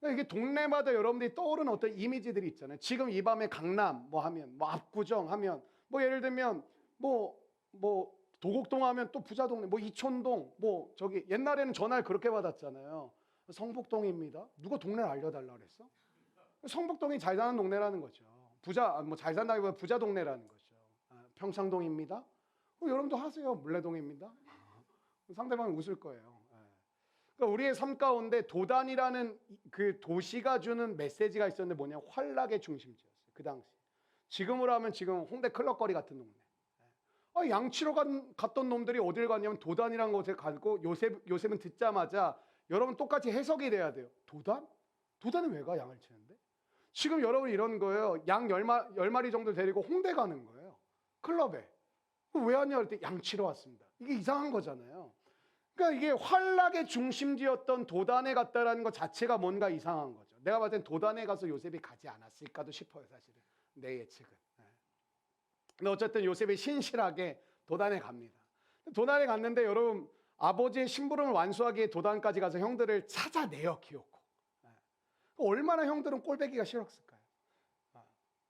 그러니까 이게 동네마다 여러분들이 떠오르는 어떤 이미지들이 있잖아요. 지금 이 밤에 강남 뭐 하면 뭐 압구정 하면 뭐 예를 들면 뭐 도곡동 하면 또 부자 동네 뭐 이촌동 뭐 저기 옛날에는 전화를 그렇게 받았잖아요. 성북동입니다. 누가 동네를 알려달라 그랬어? 성북동이 잘 사는 동네라는 거죠. 뭐 잘 산다기보다 부자 동네라는 거죠. 평창동입니다. 여러분도 하세요. 물레동입니다. 상대방이 웃을 거예요. 그러니까 우리의 삶 가운데 도단이라는 그 도시가 주는 메시지가 있었는데 뭐냐? 환락의 중심지였어요. 그 당시. 지금으로 하면 지금 홍대 클럽거리 같은 동네. 양치로 갔던 놈들이 어딜 갔냐면 도단이라는 곳에 가고 요셉은 듣자마자 여러분 똑같이 해석이 돼야 돼요. 도단? 도단은 왜 가? 양을 치는데? 지금 여러분 이런 거예요. 양 10마리 정도 데리고 홍대 가는 거예요. 클럽에. 왜 왔냐 할 때 양치러 왔습니다. 이게 이상한 거잖아요. 그러니까 이게 환락의 중심지였던 도단에 갔다라는 것 자체가 뭔가 이상한 거죠. 내가 봤을 땐 도단에 가서 요셉이 가지 않았을까도 싶어요. 사실은. 내 예측은. 근데 어쨌든 요셉이 신실하게 도단에 갑니다. 도단에 갔는데 여러분 아버지의 심부름을 완수하기 위해 도단까지 가서 형들을 찾아내요. 기어코. 얼마나 형들은 꼴배기가 싫었을까요?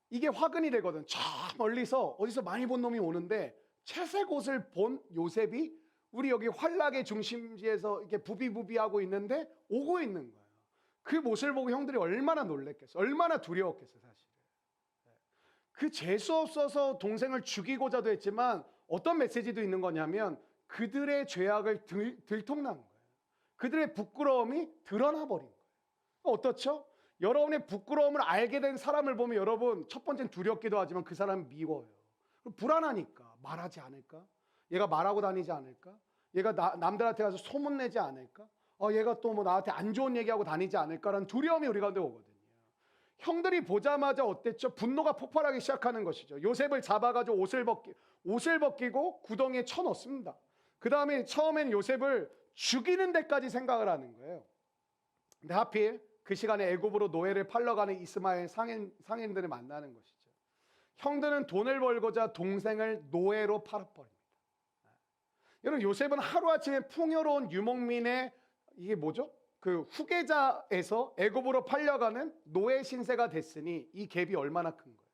이게 화근이 되거든. 저 멀리서 어디서 많이 본 놈이 오는데 채색 옷을 본 요셉이 우리 여기 환락의 중심지에서 이렇게 부비부비하고 있는데 오고 있는 거예요. 그 모습을 보고 형들이 얼마나 놀랬겠어. 얼마나 두려웠겠어 사실. 그 재수 없어서 동생을 죽이고자도 했지만 어떤 메시지도 있는 거냐면 그들의 죄악을 들통난 거예요. 그들의 부끄러움이 드러나 버린 거예요. 어떻죠? 여러분의 부끄러움을 알게 된 사람을 보면 여러분 첫 번째는 두렵기도 하지만 그 사람은 미워요. 불안하니까 말하지 않을까? 얘가 말하고 다니지 않을까? 얘가 남들한테 가서 소문내지 않을까? 얘가 또 뭐 나한테 안 좋은 얘기하고 다니지 않을까라는 두려움이 우리 가운데 오거든요. 형들이 보자마자 어땠죠? 분노가 폭발하기 시작하는 것이죠. 요셉을 잡아가지고 옷을 벗기고 구덩이에 쳐넣습니다. 그 다음에 처음엔 요셉을 죽이는 데까지 생각을 하는 거예요. 근데 하필 그 시간에 애굽으로 노예를 팔러가는 이스마엘 상인들을 만나는 것이죠. 형들은 돈을 벌고자 동생을 노예로 팔아버립니다. 여러분 요셉은 하루아침에 풍요로운 유목민의 이게 뭐죠? 그 후계자에서 애굽으로 팔려가는 노예 신세가 됐으니 이 갭이 얼마나 큰 거예요.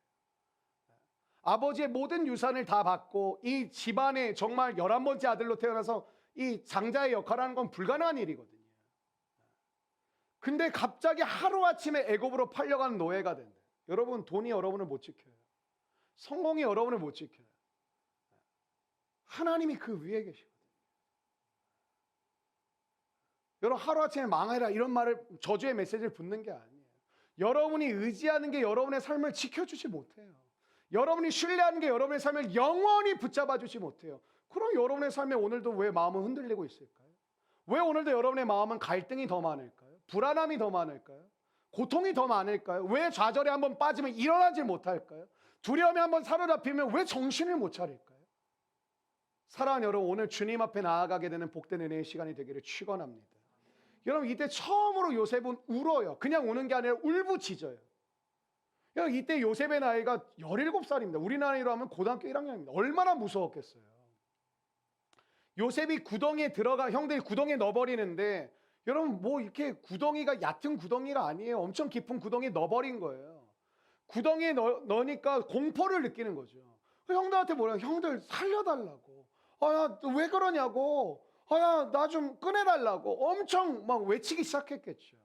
아버지의 모든 유산을 다 받고 이 집안의 정말 11번째 아들로 태어나서 이 장자의 역할을 하는 건 불가능한 일이거든요. 근데 갑자기 하루아침에 애굽으로 팔려가는 노예가 된다. 여러분 돈이 여러분을 못 지켜요. 성공이 여러분을 못 지켜요. 하나님이 그 위에 계시거든요. 여러분 하루아침에 망해라 이런 말을 저주의 메시지를 붙는 게 아니에요. 여러분이 의지하는 게 여러분의 삶을 지켜주지 못해요. 여러분이 신뢰하는 게 여러분의 삶을 영원히 붙잡아주지 못해요. 그럼 여러분의 삶에 오늘도 왜 마음은 흔들리고 있을까요? 왜 오늘도 여러분의 마음은 갈등이 더 많을까요? 불안함이 더 많을까요? 고통이 더 많을까요? 왜 좌절에 한번 빠지면 일어나지 못할까요? 두려움에 한번 사로잡히면 왜 정신을 못 차릴까요? 사랑하는 여러분, 오늘 주님 앞에 나아가게 되는 복된 은혜의 시간이 되기를 축원합니다. 여러분 이때 처음으로 요셉은 울어요. 그냥 우는 게 아니라 울부짖어요. 여러분 이때 요셉의 나이가 17살입니다. 우리 나이로 하면 고등학교 1학년입니다. 얼마나 무서웠겠어요. 요셉이 구덩이에 형들이 구덩이에 넣어버리는데 여러분 뭐 이렇게 구덩이가 얕은 구덩이가 아니에요. 엄청 깊은 구덩이에 넣어버린 거예요. 구덩이에 넣으니까 공포를 느끼는 거죠. 형들한테 뭐라 형들 살려달라고. 야, 왜 그러냐고. 야, 나 좀 꺼내달라고. 엄청 막 외치기 시작했겠죠.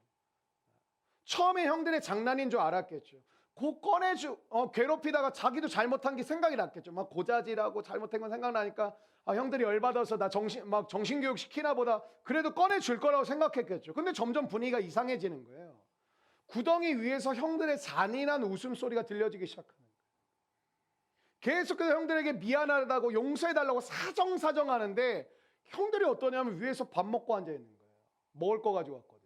처음에 형들의 장난인 줄 알았겠죠. 괴롭히다가 자기도 잘못한 게 생각이 났겠죠. 막 고자질하고 잘못한 건 생각나니까 형들이 열받아서 나 정신교육 시키나 보다. 그래도 꺼내줄 거라고 생각했겠죠. 근데 점점 분위기가 이상해지는 거예요. 구덩이 위에서 형들의 잔인한 웃음소리가 들려지기 시작하는 거예요. 계속해서 형들에게 미안하다고 용서해달라고 사정하는데 형들이 어떠냐면 위에서 밥 먹고 앉아 있는 거예요. 먹을 거 가지고 왔거든요.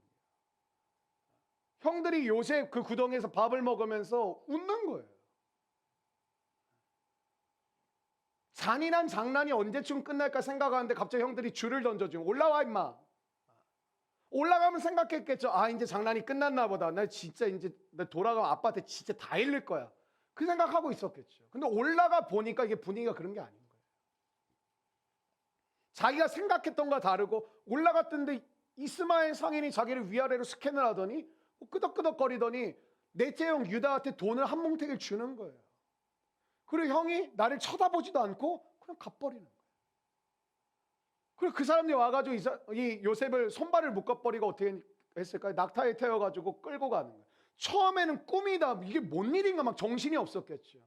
형들이 요셉 그 구덩이에서 밥을 먹으면서 웃는 거예요. 잔인한 장난이 언제쯤 끝날까 생각하는데 갑자기 형들이 줄을 던져주면 올라와 임마. 올라가면 생각했겠죠. 아 이제 장난이 끝났나 보다. 나 진짜 이제 나 돌아가면 아빠한테 진짜 다 잃을 거야. 그 생각하고 있었겠죠. 근데 올라가 보니까 이게 분위기가 그런 게 아닌 거예요. 자기가 생각했던 거와 다르고 올라갔던데 이스마엘 상인이 자기를 위아래로 스캔을 하더니 끄덕끄덕거리더니 넷째 형 유다한테 돈을 한 뭉태기를 주는 거예요. 그리고 형이 나를 쳐다보지도 않고 그냥 가버리는 거예요. 그리고 그 사람들이 와가지고 이 요셉을 손발을 묶어버리고 어떻게 했을까요? 낙타에 태워가지고 끌고 가는 거예요. 처음에는 꿈이다. 이게 뭔 일인가 막 정신이 없었겠죠.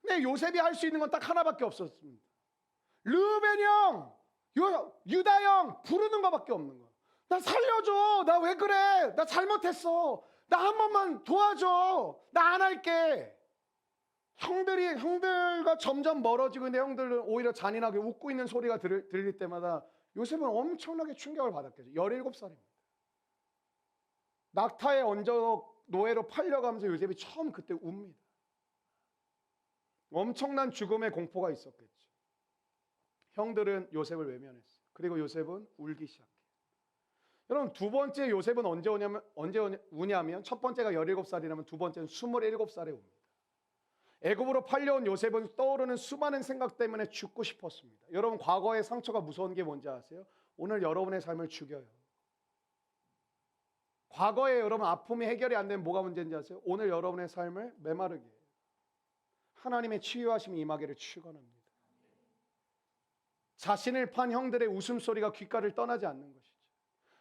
근데 요셉이 할 수 있는 건 딱 하나밖에 없었습니다. 르우벤 형, 유다 형 부르는 것밖에 없는 거예요. 나 살려줘. 나 왜 그래? 나 잘못했어. 나 한 번만 도와줘. 나 안 할게. 형들과 점점 멀어지고 있는데 형들은 오히려 잔인하게 웃고 있는 소리가 들릴 때마다 요셉은 엄청나게 충격을 받았겠죠. 17살입니다. 낙타에 얹어 노예로 팔려가면서 요셉이 처음 그때 웁니다. 엄청난 죽음의 공포가 있었겠죠. 형들은 요셉을 외면했어요. 그리고 요셉은 울기 시작해요. 여러분 두 번째 요셉은 언제 우냐면 첫 번째가 17살이라면 두 번째는 27살에 옵니다. 애굽으로 팔려온 요셉은 떠오르는 수많은 생각 때문에 죽고 싶었습니다. 여러분 과거의 상처가 무서운 게 뭔지 아세요? 오늘 여러분의 삶을 죽여요. 과거에 여러분 아픔이 해결이 안 되면 뭐가 문제인지 아세요? 오늘 여러분의 삶을 메마르게 해요. 하나님의 치유하심이 임하기를 축원합니다. 자신을 판 형들의 웃음소리가 귓가를 떠나지 않는 것이죠.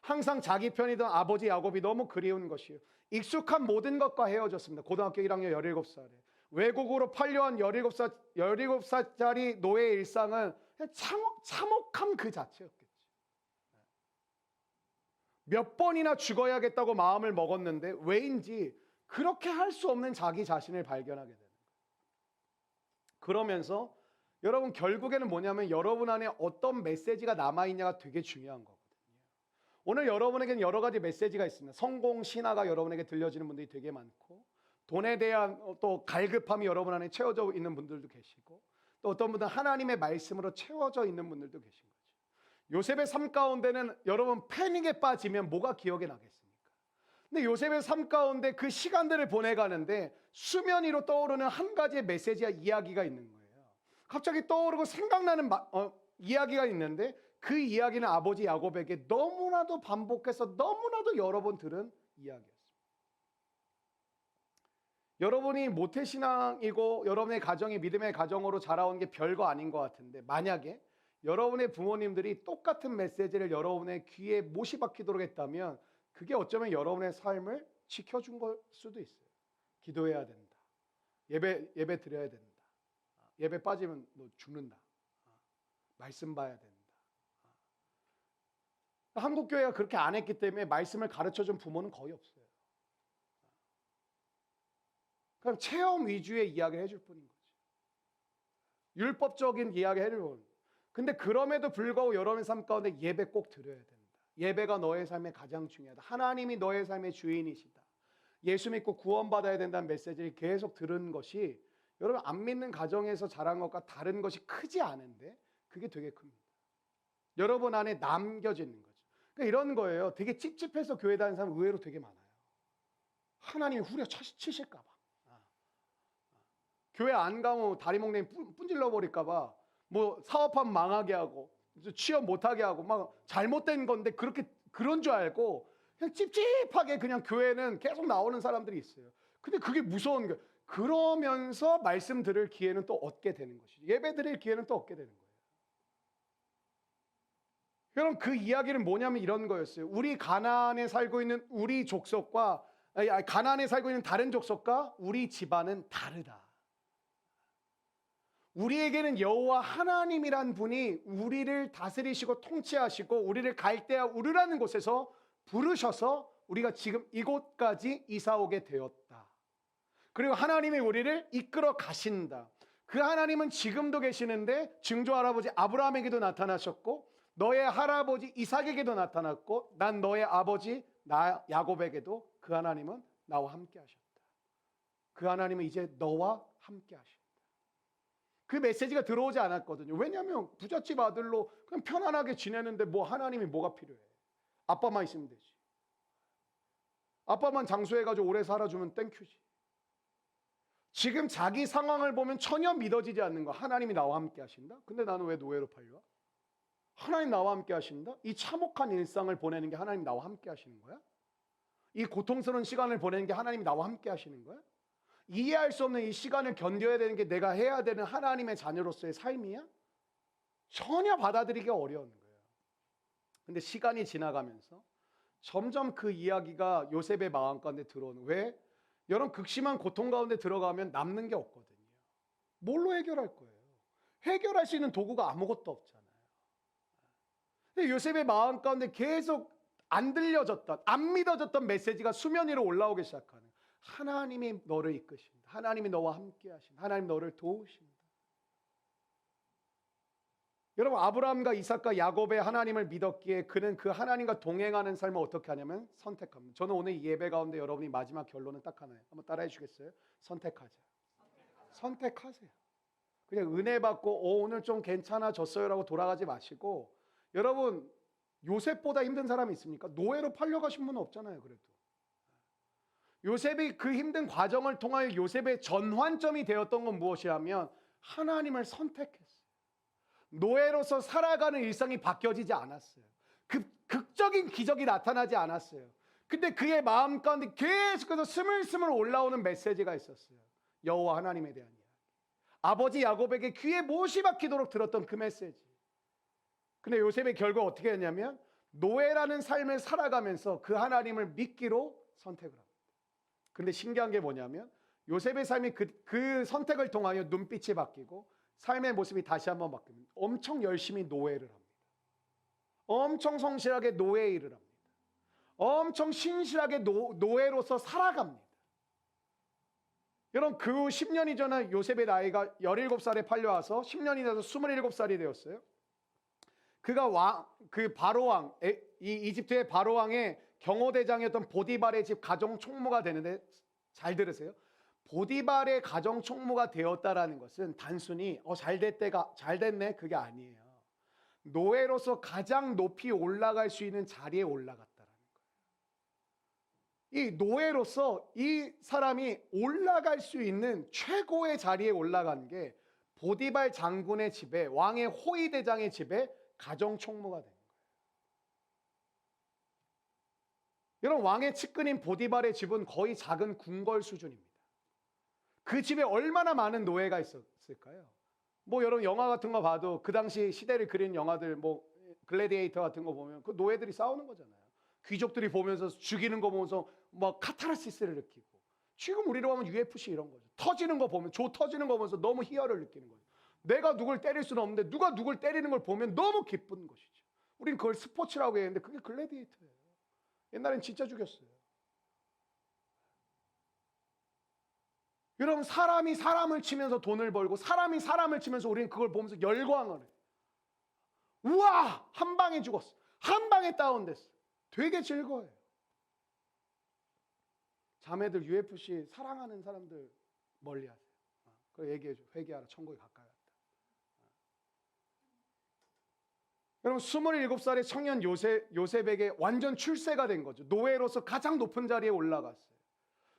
항상 자기 편이던 아버지 야곱이 너무 그리운 것이요. 익숙한 모든 것과 헤어졌습니다. 고등학교 1학년 17살에. 외국으로 팔려온 17살짜리 노예의 일상은 참혹함 그 자체였겠죠. 몇 번이나 죽어야겠다고 마음을 먹었는데 왜인지 그렇게 할 수 없는 자기 자신을 발견하게 되는 거예요. 그러면서 여러분 결국에는 뭐냐면 여러분 안에 어떤 메시지가 남아있냐가 되게 중요한 거거든요. 오늘 여러분에게는 여러 가지 메시지가 있습니다. 성공, 신화가 여러분에게 들려지는 분들이 되게 많고 돈에 대한 또 갈급함이 여러분 안에 채워져 있는 분들도 계시고 또 어떤 분들은 하나님의 말씀으로 채워져 있는 분들도 계신 거죠. 요셉의 삶 가운데는 여러분 패닉에 빠지면 뭐가 기억에 나겠습니까? 근데 요셉의 삶 가운데 그 시간들을 보내가는데 수면 위로 떠오르는 한 가지의 메시지와 이야기가 있는 거예요. 갑자기 떠오르고 생각나는 이야기가 있는데 그 이야기는 아버지 야곱에게 너무나도 반복해서 너무나도 여러 번 들은 이야기였습니다. 여러분이 모태신앙이고 여러분의 가정이 믿음의 가정으로 자라온 게 별거 아닌 것 같은데 만약에 여러분의 부모님들이 똑같은 메시지를 여러분의 귀에 못이 박히도록 했다면 그게 어쩌면 여러분의 삶을 지켜준 걸 수도 있어요. 기도해야 된다. 예배 드려야 된다. 예배 빠지면 너 죽는다. 말씀 봐야 된다. 한국 교회가 그렇게 안 했기 때문에 말씀을 가르쳐준 부모는 거의 없어요. 그냥 체험 위주의 이야기를 해줄 뿐인 거지. 율법적인 이야기를 해줄 뿐. 근데 그럼에도 불구하고 여러분의 삶 가운데 예배 꼭 드려야 된다. 예배가 너의 삶에 가장 중요하다. 하나님이 너의 삶의 주인이시다. 예수 믿고 구원받아야 된다는 메시지를 계속 들은 것이 여러분 안 믿는 가정에서 자란 것과 다른 것이 크지 않은데 그게 되게 큽니다. 여러분 안에 남겨지는 거죠. 그러니까 이런 거예요. 되게 찝찝해서 교회 다니는 사람 의외로 되게 많아요. 하나님이 후려 치실까 봐. 교회 안 가면 다리몽댕이 분질러 버릴까 봐. 뭐 사업하면 망하게 하고 취업 못하게 하고 막 잘못된 건데 그런 줄 알고 그냥 찝찝하게 그냥 교회는 계속 나오는 사람들이 있어요. 근데 그게 무서운 거예요. 그러면서 말씀 들을 기회는 또 얻게 되는 것이죠. 예배 드릴 기회는 또 얻게 되는 거예요. 여러분 그 이야기는 뭐냐면 이런 거였어요. 우리 가나안에 살고 있는 우리 족속과 가나안에 살고 있는 다른 족속과 우리 집안은 다르다. 우리에게는 여호와 하나님이란 분이 우리를 다스리시고 통치하시고 우리를 갈대아 우르라는 곳에서 부르셔서 우리가 지금 이곳까지 이사 오게 되었다. 그리고 하나님이 우리를 이끌어 가신다. 그 하나님은 지금도 계시는데 증조 할아버지 아브라함에게도 나타나셨고 너의 할아버지 이삭에게도 나타났고 난 너의 아버지 나 야곱에게도 그 하나님은 나와 함께 하셨다. 그 하나님은 이제 너와 함께 하신다. 그 메시지가 들어오지 않았거든요. 왜냐하면 부잣집 아들로 그냥 편안하게 지내는데 뭐 하나님이 뭐가 필요해. 아빠만 있으면 되지. 아빠만 장수해가지고 오래 살아주면 땡큐지. 지금 자기 상황을 보면 전혀 믿어지지 않는 거야. 하나님이 나와 함께 하신다? 근데 나는 왜 노예로 팔려? 하나님 나와 함께 하신다? 이 참혹한 일상을 보내는 게 하나님 나와 함께 하시는 거야? 이 고통스러운 시간을 보내는 게 하나님이 나와 함께 하시는 거야? 이해할 수 없는 이 시간을 견뎌야 되는 게 내가 해야 되는 하나님의 자녀로서의 삶이야? 전혀 받아들이기 어려운 거예요. 근데 시간이 지나가면서 점점 그 이야기가 요셉의 마음 가운데 들어오는. 왜? 여러분 극심한 고통 가운데 들어가면 남는 게 없거든요. 뭘로 해결할 거예요? 해결할 수 있는 도구가 아무것도 없잖아요. 근데 요셉의 마음 가운데 계속 안 들려졌던, 안 믿어졌던 메시지가 수면 위로 올라오기 시작하는. 하나님이 너를 이끄신다. 하나님이 너와 함께 하신다. 하나님 너를 도우신다. 여러분 아브라함과 이삭과 야곱의 하나님을 믿었기에 그는 그 하나님과 동행하는 삶을 어떻게 하냐면 선택합니다. 저는 오늘 이 예배 가운데 여러분이 마지막 결론은 딱 하나예요. 한번 따라해 주시겠어요? 선택하자. 선택하세요. 그냥 은혜 받고 오늘 좀 괜찮아졌어요 라고 돌아가지 마시고, 여러분 요셉보다 힘든 사람이 있습니까? 노예로 팔려가신 분은 없잖아요. 그래도 요셉이 그 힘든 과정을 통하여 요셉의 전환점이 되었던 건 무엇이냐면 하나님을 선택했어요. 노예로서 살아가는 일상이 바뀌어지지 않았어요. 극적인 기적이 나타나지 않았어요. 근데 그의 마음 가운데 계속해서 스물스물 올라오는 메시지가 있었어요. 여호와 하나님에 대한 이야기. 아버지 야곱에게 귀에 못이 박히도록 들었던 그 메시지. 근데 요셉의 결과 어떻게 했냐면 노예라는 삶을 살아가면서 그 하나님을 믿기로 선택을 합니다. 근데 신기한 게 뭐냐면 요셉의 삶이 그 선택을 통하여 눈빛이 바뀌고 삶의 모습이 다시 한번 바뀝니다. 엄청 열심히 노예를 합니다. 엄청 성실하게 노예 일을 합니다. 엄청 신실하게 노예로서 살아갑니다. 여러분 그 10년이 전에 요셉의 나이가 17살에 팔려와서 10년이 돼서 27살이 되었어요. 그가 그 바로왕, 이집트의 바로왕의 경호대장이었던 보디발의 집 가정 총무가 되는데, 잘 들으세요. 보디발의 가정 총무가 되었다라는 것은 단순히 잘 됐네 그게 아니에요. 노예로서 가장 높이 올라갈 수 있는 자리에 올라갔다라는 거예요. 이 노예로서 이 사람이 올라갈 수 있는 최고의 자리에 올라간 게 보디발 장군의 집에, 왕의 호위 대장의 집에 가정 총무가 된 거예요. 여러분 왕의 측근인 보디발의 집은 거의 작은 궁궐 수준입니다. 그 집에 얼마나 많은 노예가 있었을까요? 뭐 여러분 영화 같은 거 봐도 그 당시 시대를 그린 영화들, 뭐 글래디에이터 같은 거 보면 그 노예들이 싸우는 거잖아요. 귀족들이 보면서 죽이는 거 보면서 막 카타르시스를 느끼고, 지금 우리로 하면 UFC 이런 거죠. 터지는 거 보면, 터지는 거 보면서 너무 희열을 느끼는 거죠. 내가 누굴 때릴 수는 없는데 누가 누굴 때리는 걸 보면 너무 기쁜 것이죠. 우린 그걸 스포츠라고 했는데 그게 글래디에이터예요. 옛날엔 진짜 죽였어요. 여러분 사람이 사람을 치면서 돈을 벌고 사람이 사람을 치면서 우리는 그걸 보면서 열광을 해요. 우와 한 방에 죽었어, 한 방에 다운됐어. 되게 즐거워요. 자매들 UFC 사랑하는 사람들 멀리하세요. 그래 얘기해줘. 회개하라, 천국에 가까이 왔다. 여러분 27살의 청년 요셉에게 완전 출세가 된 거죠. 노예로서 가장 높은 자리에 올라갔어요.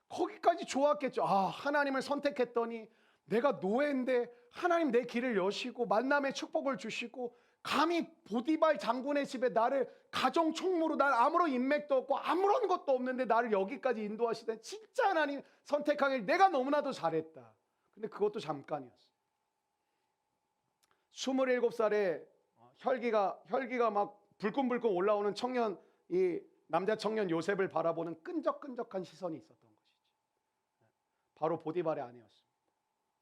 거기까지 좋았겠죠. 하나님을 선택했더니 내가 노예인데 하나님 내 길을 여시고 만남의 축복을 주시고, 감히 보디발 장군의 집에 나를 가정 총무로, 난 아무런 인맥도 없고 아무런 것도 없는데 나를 여기까지 인도하시다니 진짜 하나님 선택하길 내가 너무나도 잘했다. 근데 그것도 잠깐이었어요. 27살에 혈기가 막 불끈불끈 올라오는 이 남자 청년 요셉을 바라보는 끈적끈적한 시선이 있었던 것이죠. 바로 보디발의 아내였습니다.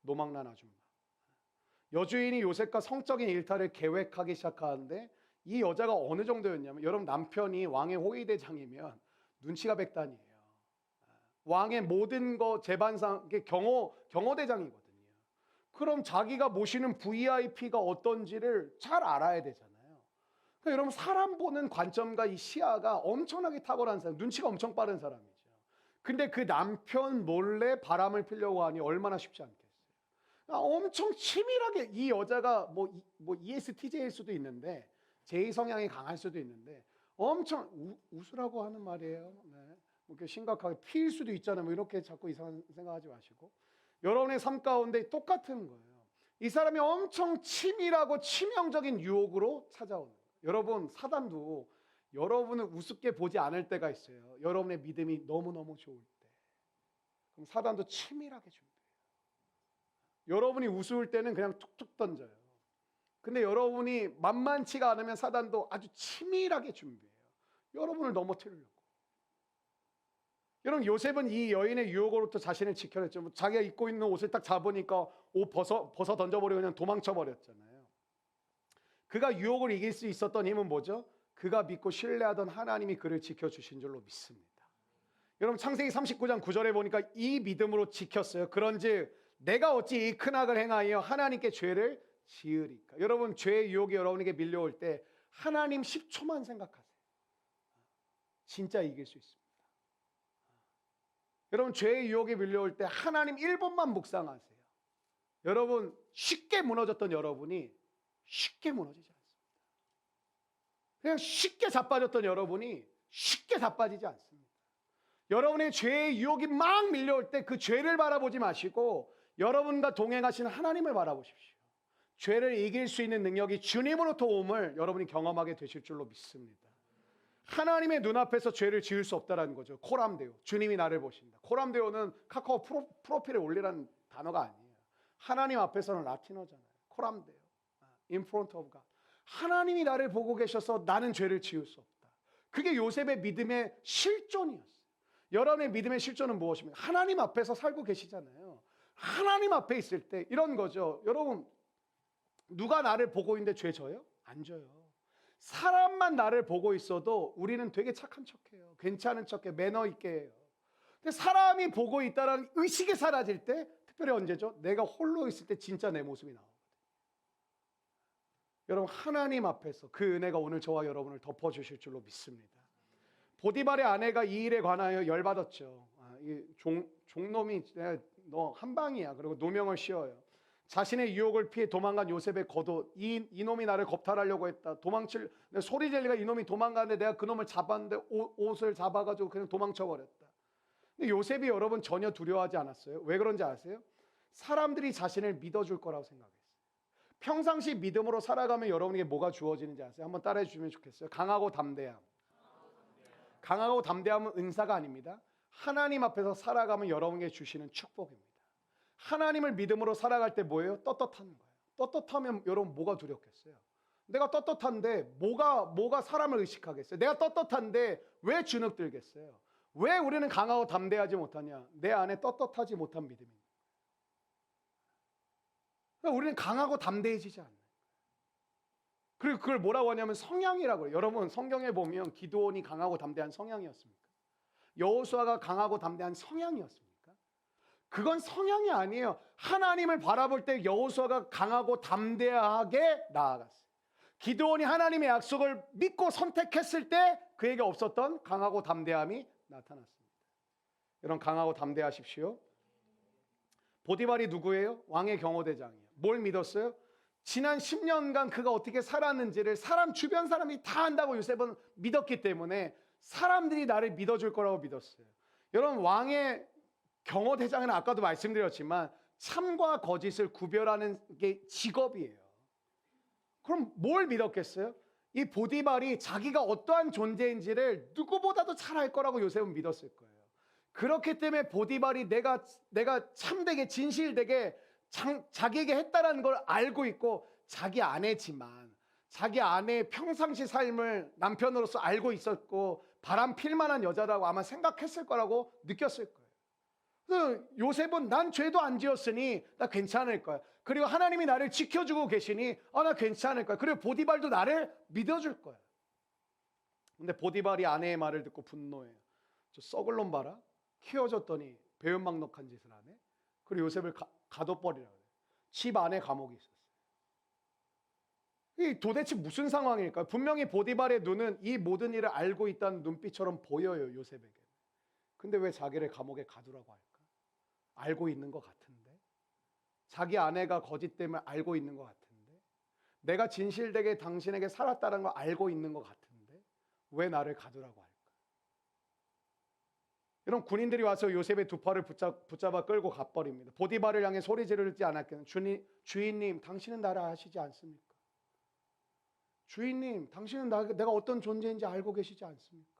노망난 아줌마. 여주인이 요셉과 성적인 일탈을 계획하기 시작하는데, 이 여자가 어느 정도였냐면, 여러분 남편이 왕의 호위대장이면 눈치가 백단이에요. 왕의 모든 거 재반상, 경호대장이거든요. 그럼 자기가 모시는 VIP가 어떤지를 잘 알아야 되잖아요. 그러니까 여러분 사람 보는 관점과 이 시야가 엄청나게 탁월한 사람, 눈치가 엄청 빠른 사람이죠. 근데 그 남편 몰래 바람을 피려고 하니 얼마나 쉽지 않겠어요. 엄청 치밀하게 이 여자가 뭐 ESTJ일 수도 있는데 J 성향이 강할 수도 있는데 엄청 웃으라고 하는 말이에요. 네. 뭐 이렇게 심각하게 피일 수도 있잖아요. 뭐 이렇게 자꾸 이상한 생각하지 마시고 여러분의 삶 가운데 똑같은 거예요. 이 사람이 엄청 치밀하고 치명적인 유혹으로 찾아오는 거예요. 여러분 사단도 여러분을 우습게 보지 않을 때가 있어요. 여러분의 믿음이 너무너무 좋을 때. 그럼 사단도 치밀하게 준비해요. 여러분이 우스울 때는 그냥 툭툭 던져요. 근데 여러분이 만만치가 않으면 사단도 아주 치밀하게 준비해요. 여러분을 넘어뜨리려고. 여러분 요셉은 이 여인의 유혹으로부터 자신을 지켜냈죠. 자기가 입고 있는 옷을 딱 잡으니까 옷 벗어 던져버리고 그냥 도망쳐버렸잖아요. 그가 유혹을 이길 수 있었던 힘은 뭐죠? 그가 믿고 신뢰하던 하나님이 그를 지켜주신 줄로 믿습니다. 여러분 창세기 39장 9절에 보니까 이 믿음으로 지켰어요. 그런즉 내가 어찌 이 큰 악을 행하여 하나님께 죄를 지으리까. 여러분 죄의 유혹이 여러분에게 밀려올 때 하나님 10초만 생각하세요. 진짜 이길 수 있습니다. 여러분 죄의 유혹이 밀려올 때 하나님 1분만 묵상하세요. 여러분 쉽게 무너졌던 여러분이 쉽게 무너지지 않습니다. 그냥 쉽게 자빠졌던 여러분이 쉽게 자빠지지 않습니다. 여러분의 죄의 유혹이 막 밀려올 때 그 죄를 바라보지 마시고 여러분과 동행하시는 하나님을 바라보십시오. 죄를 이길 수 있는 능력이 주님으로부터 오음을 여러분이 경험하게 되실 줄로 믿습니다. 하나님의 눈앞에서 죄를 지을 수 없다는 거죠. 코람데오. 주님이 나를 보신다. 코람데오는 카카오 프로필에 올리라는 단어가 아니에요. 하나님 앞에서는 라틴어잖아요. 코람데오. In front of God. 하나님이 나를 보고 계셔서 나는 죄를 지을 수 없다. 그게 요셉의 믿음의 실존이었어요. 여러분의 믿음의 실존은 무엇입니까? 하나님 앞에서 살고 계시잖아요. 하나님 앞에 있을 때 이런 거죠. 여러분 누가 나를 보고 있는데 죄 져요? 안 져요. 사람만 나를 보고 있어도 우리는 되게 착한 척해요. 괜찮은 척해요. 매너 있게 해요. 근데 사람이 보고 있다는 의식이 사라질 때 특별히 언제죠? 내가 홀로 있을 때 진짜 내 모습이 나오거든요. 여러분 하나님 앞에서 그 은혜가 오늘 저와 여러분을 덮어주실 줄로 믿습니다. 보디발의 아내가 이 일에 관하여 열받았죠. 이 종놈이 너 한 방이야. 그리고 누명을 씌워요. 자신의 유혹을 피해 도망간 요셉의 겉옷. 이놈이 나를 겁탈하려고 했다. 소리 질리가 이놈이 도망가는데 내가 그놈을 잡았는데 옷을 잡아가지고 그냥 도망쳐버렸다. 근데 요셉이 여러분 전혀 두려워하지 않았어요. 왜 그런지 아세요? 사람들이 자신을 믿어줄 거라고 생각했어요. 평상시 믿음으로 살아가면 여러분에게 뭐가 주어지는지 아세요? 한번 따라해 주시면 좋겠어요. 강하고 담대함. 강하고 담대함은 은사가 아닙니다. 하나님 앞에서 살아가면 여러분에게 주시는 축복입니다. 하나님을 믿음으로 살아갈 때 뭐예요? 떳떳한 거예요. 떳떳하면 여러분 뭐가 두렵겠어요? 내가 떳떳한데 뭐가 사람을 의식하겠어요? 내가 떳떳한데 왜 주눅 들겠어요? 왜 우리는 강하고 담대하지 못하냐? 내 안에 떳떳하지 못한 믿음입니다. 우리는 강하고 담대해지지 않아요. 그리고 그걸 뭐라고 하냐면 성향이라고 해요. 여러분 성경에 보면 기드온이 강하고 담대한 성향이었습니까? 여호수아가 강하고 담대한 성향이었습니까? 그건 성향이 아니에요. 하나님을 바라볼 때 여호수아가 강하고 담대하게 나아갔어요. 기드온이 하나님의 약속을 믿고 선택했을 때 그에게 없었던 강하고 담대함이 나타났습니다. 여러분 강하고 담대하십시오. 보디발이 누구예요? 왕의 경호대장이에요. 뭘 믿었어요? 지난 10년간 그가 어떻게 살았는지를 주변 사람이 다 안다고 요셉은 믿었기 때문에 사람들이 나를 믿어줄 거라고 믿었어요. 여러분 왕의 경호대장은 아까도 말씀드렸지만 참과 거짓을 구별하는 게 직업이에요. 그럼 뭘 믿었겠어요? 이 보디발이 자기가 어떠한 존재인지를 누구보다도 잘 알 거라고 요셉은 믿었을 거예요. 그렇기 때문에 보디발이 내가 참되게 진실되게 자기에게 했다라는 걸 알고 있고 자기 아내지만 자기 아내의 평상시 삶을 남편으로서 알고 있었고 바람 필 만한 여자라고 아마 생각했을 거라고 느꼈을 거예요. 그래서 요셉은 난 죄도 안 지었으니 나 괜찮을 거야. 그리고 하나님이 나를 지켜주고 계시니 나 괜찮을 거야. 그리고 보디발도 나를 믿어줄 거야. 근데 보디발이 아내의 말을 듣고 분노해요. 저 썩을 놈 봐라. 키워줬더니 배은망덕한 짓을 하네. 그리고 요셉을 가둬버리라고 해요. 집 안에 감옥이 있었어요. 이 도대체 무슨 상황일까요? 분명히 보디발의 눈은 이 모든 일을 알고 있다는 눈빛처럼 보여요, 요셉에게. 근데 왜 자기를 감옥에 가두라고 할까? 알고 있는 것 같은데. 자기 아내가 거짓됨을 알고 있는 것 같은데. 내가 진실되게 당신에게 살았다는 걸 알고 있는 것 같은데. 왜 나를 가두라고 할까? 이런 군인들이 와서 요셉의 두 팔을 붙잡아 끌고 가버립니다. 보디발을 향해 소리 지르지 않았겠는 주인님, 당신은 나를 아시지 않습니까? 주인님, 당신은 내가 어떤 존재인지 알고 계시지 않습니까?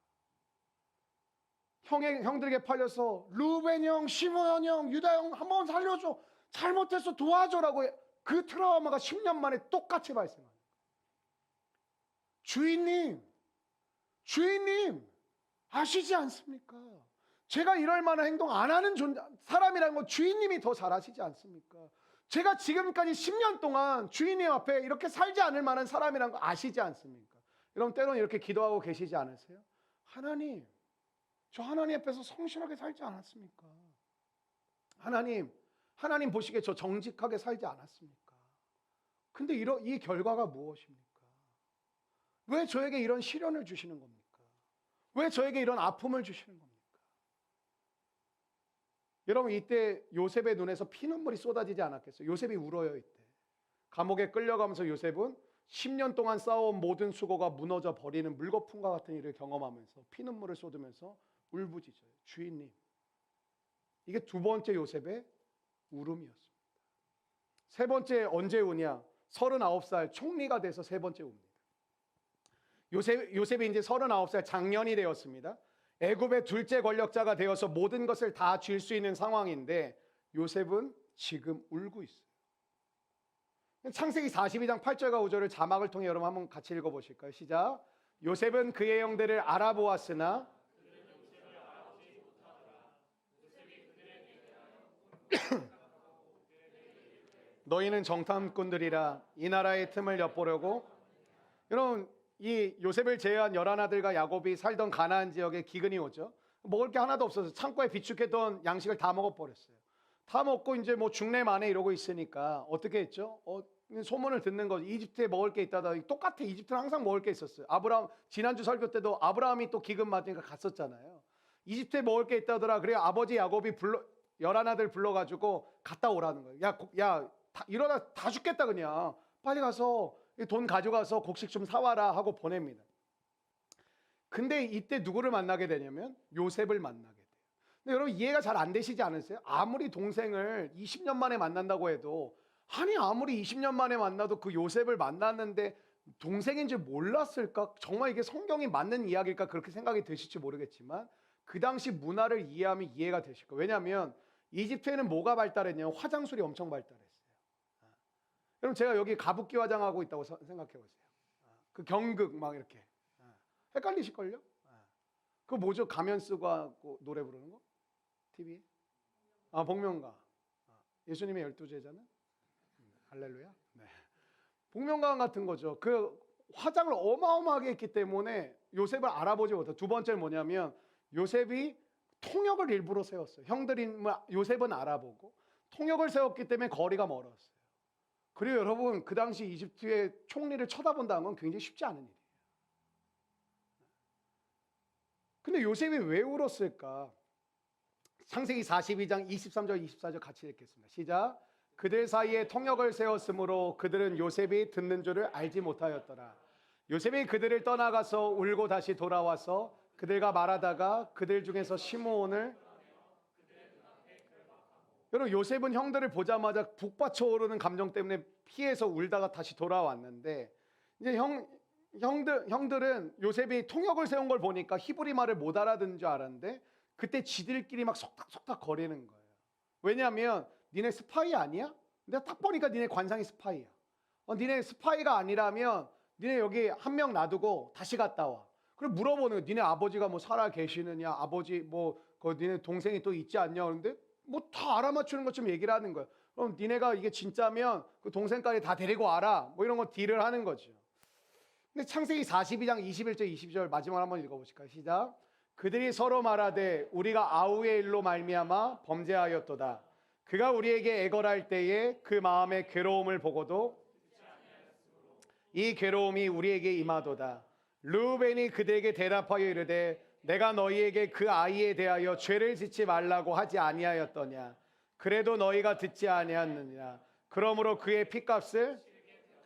형들에게 팔려서 루벤 형, 시므온 형, 유다 형 한번 살려줘. 잘못해서 도와줘라고 그 트라우마가 10년 만에 똑같이 발생합니다. 주인님, 아시지 않습니까? 제가 이럴 만한 행동 안 하는 사람이라는 건 주인님이 더 잘 아시지 않습니까? 제가 지금까지 10년 동안 주인님 앞에 이렇게 살지 않을 만한 사람이라는 거 아시지 않습니까? 여러분 때로는 이렇게 기도하고 계시지 않으세요? 하나님, 저 하나님 앞에서 성실하게 살지 않았습니까? 하나님 보시기에 저 정직하게 살지 않았습니까? 근데 이 결과가 무엇입니까? 왜 저에게 이런 시련을 주시는 겁니까? 왜 저에게 이런 아픔을 주시는 겁니까? 여러분 이때 요셉의 눈에서 피눈물이 쏟아지지 않았겠어요? 요셉이 울어요 이때. 감옥에 끌려가면서 요셉은 10년 동안 쌓아온 모든 수고가 무너져 버리는 물거품과 같은 일을 경험하면서 피눈물을 쏟으면서 울부짖어요. 주인님. 이게 두 번째 요셉의 울음이었습니다. 세 번째 언제 우냐? 39살 총리가 돼서 세 번째 웁니다. 요셉이 이제 39살 장년이 되었습니다. 애굽의 둘째 권력자가 되어서 모든 것을 다 쥘 수 있는 상황인데 요셉은 지금 울고 있어요. 창세기 42장 8절과 5절을 자막을 통해 여러분 한번 같이 읽어보실까요? 시작. 요셉은 그의 형들을 알아보았으나 너희는 정탐꾼들이라 이 나라의 틈을 엿보려고. 여러분 이 요셉을 제외한 11아들과 야곱이 살던 가나안 지역에 기근이 오죠. 먹을 게 하나도 없어서 창고에 비축했던 양식을 다 먹어버렸어요. 다 먹고 이제 뭐 중내 만에 이러고 있으니까 어떻게 했죠? 소문을 듣는 거죠. 이집트에 먹을 게 있다다. 똑같아. 이집트는 항상 먹을 게 있었어요. 아브라함 지난주 설교 때도 아브라함이 또 기근 맞으니까 갔었잖아요. 이집트에 먹을 게 있다더라. 그래 아버지 야곱이 11아들 불러가지고 갔다 오라는 거예요. 야 이러다 다 죽겠다 그냥. 빨리 가서 돈 가져가서 곡식 좀 사와라 하고 보냅니다. 근데 이때 누구를 만나게 되냐면 요셉을 만나게 돼요. 근데 여러분 이해가 잘 안 되시지 않으세요? 아무리 동생을 20년 만에 만난다고 해도 아무리 20년 만에 만나도 그 요셉을 만났는데 동생인 줄 몰랐을까? 정말 이게 성경이 맞는 이야기일까? 그렇게 생각이 드실지 모르겠지만 그 당시 문화를 이해하면 이해가 되실 거예요. 왜냐하면 이집트에는 뭐가 발달했냐면 화장술이 엄청 발달했어요. 여러분 제가 여기 가부키 화장하고 있다고 생각해 보세요. 그 경극 막 이렇게 헷갈리실걸요? 그거 뭐죠? 가면 쓰고 하고 노래 부르는 거? TV에? 복면가. 예수님의 12제자는? 할렐루야. 네. 복면가왕 같은 거죠. 그 화장을 어마어마하게 했기 때문에 요셉을 알아보지 못해. 두 번째는 뭐냐면 요셉이 통역을 일부러 세웠어요. 형들이 요셉은 알아보고 통역을 세웠기 때문에 거리가 멀었어요. 그리고 여러분 그 당시 이집트의 총리를 쳐다본다는 건 굉장히 쉽지 않은 일이에요. 근데 요셉이 왜 울었을까? 창세기 42장 23절 24절 같이 읽겠습니다. 시작. 그들 사이에 통역을 세웠으므로 그들은 요셉이 듣는 줄을 알지 못하였더라. 요셉이 그들을 떠나가서 울고 다시 돌아와서 그들과 말하다가 그들 중에서 시므온을. 여러분 요셉은 형들을 보자마자 북받쳐 오르는 감정 때문에 피해서 울다가 다시 돌아왔는데 이제 형들은 요셉이 통역을 세운 걸 보니까 히브리 말을 못 알아듣는 줄 알았는데 그때 지들끼리 막 속닥속닥 거리는 거예요. 왜냐하면 니네 스파이 아니야? 내가 딱 보니까 니네 관상이 스파이야. 니네 스파이가 아니라면 니네 여기 한 명 놔두고 다시 갔다 와. 그리고 물어보는 거예요. 니네 아버지가 뭐 살아 계시느냐? 아버지 니네 동생이 또 있지 않냐? 그런데 뭐 다 알아맞추는 것처럼 얘기를 하는 거예요. 그럼 니네가 이게 진짜면 그 동생까지 다 데리고 와라. 뭐 이런 거 딜을 하는 거죠. 근데 창세기 42장 21절 22절 마지막으로 한번 읽어보실까요? 시작. 그들이 서로 말하되 우리가 아우의 일로 말미암아 범죄하였도다. 그가 우리에게 애걸할 때에 그 마음의 괴로움을 보고도 이 괴로움이 우리에게 임하도다. 르우벤이 그들에게 대답하여 이르되 내가 너희에게 그 아이에 대하여 죄를 짓지 말라고 하지 아니하였더냐. 그래도 너희가 듣지 아니하느니라. 그러므로 그의 핏값을,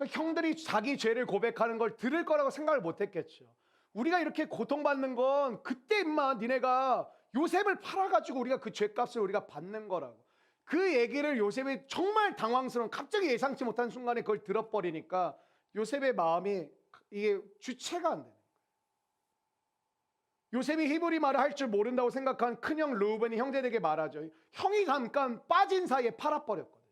형들이 자기 죄를 고백하는 걸 들을 거라고 생각을 못했겠죠. 우리가 이렇게 고통받는 건 그때 임마 니네가 요셉을 팔아가지고 우리가 그 죄값을 우리가 받는 거라고. 그 얘기를 요셉이 정말 당황스러운, 갑자기 예상치 못한 순간에 그걸 들어버리니까 요셉의 마음이 이게 주체가 안 되는 거예요. 요셉이 히브리 말을 할 줄 모른다고 생각한 큰형 르우벤이 형제들에게 말하죠. 형이 잠깐 빠진 사이에 팔아버렸거든요.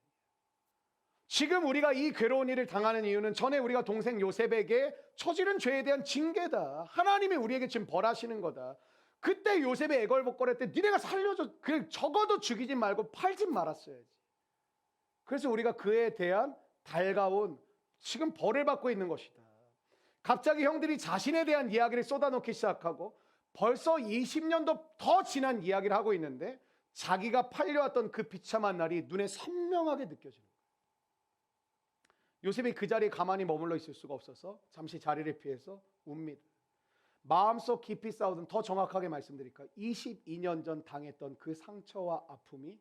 지금 우리가 이 괴로운 일을 당하는 이유는 전에 우리가 동생 요셉에게 저지른 죄에 대한 징계다. 하나님이 우리에게 지금 벌하시는 거다. 그때 요셉의 애걸복걸할 때 니네가 살려줘. 그냥 적어도 죽이지 말고 팔지 말았어야지. 그래서 우리가 그에 대한 달가운 지금 벌을 받고 있는 것이다. 갑자기 형들이 자신에 대한 이야기를 쏟아놓기 시작하고 벌써 20년도 더 지난 이야기를 하고 있는데 자기가 팔려왔던 그 비참한 날이 눈에 선명하게 느껴지는 거예요. 요셉이 그 자리에 가만히 머물러 있을 수가 없어서 잠시 자리를 피해서 웁니다. 마음속 깊이 싸우던, 더 정확하게 말씀드릴까요? 22년 전 당했던 그 상처와 아픔이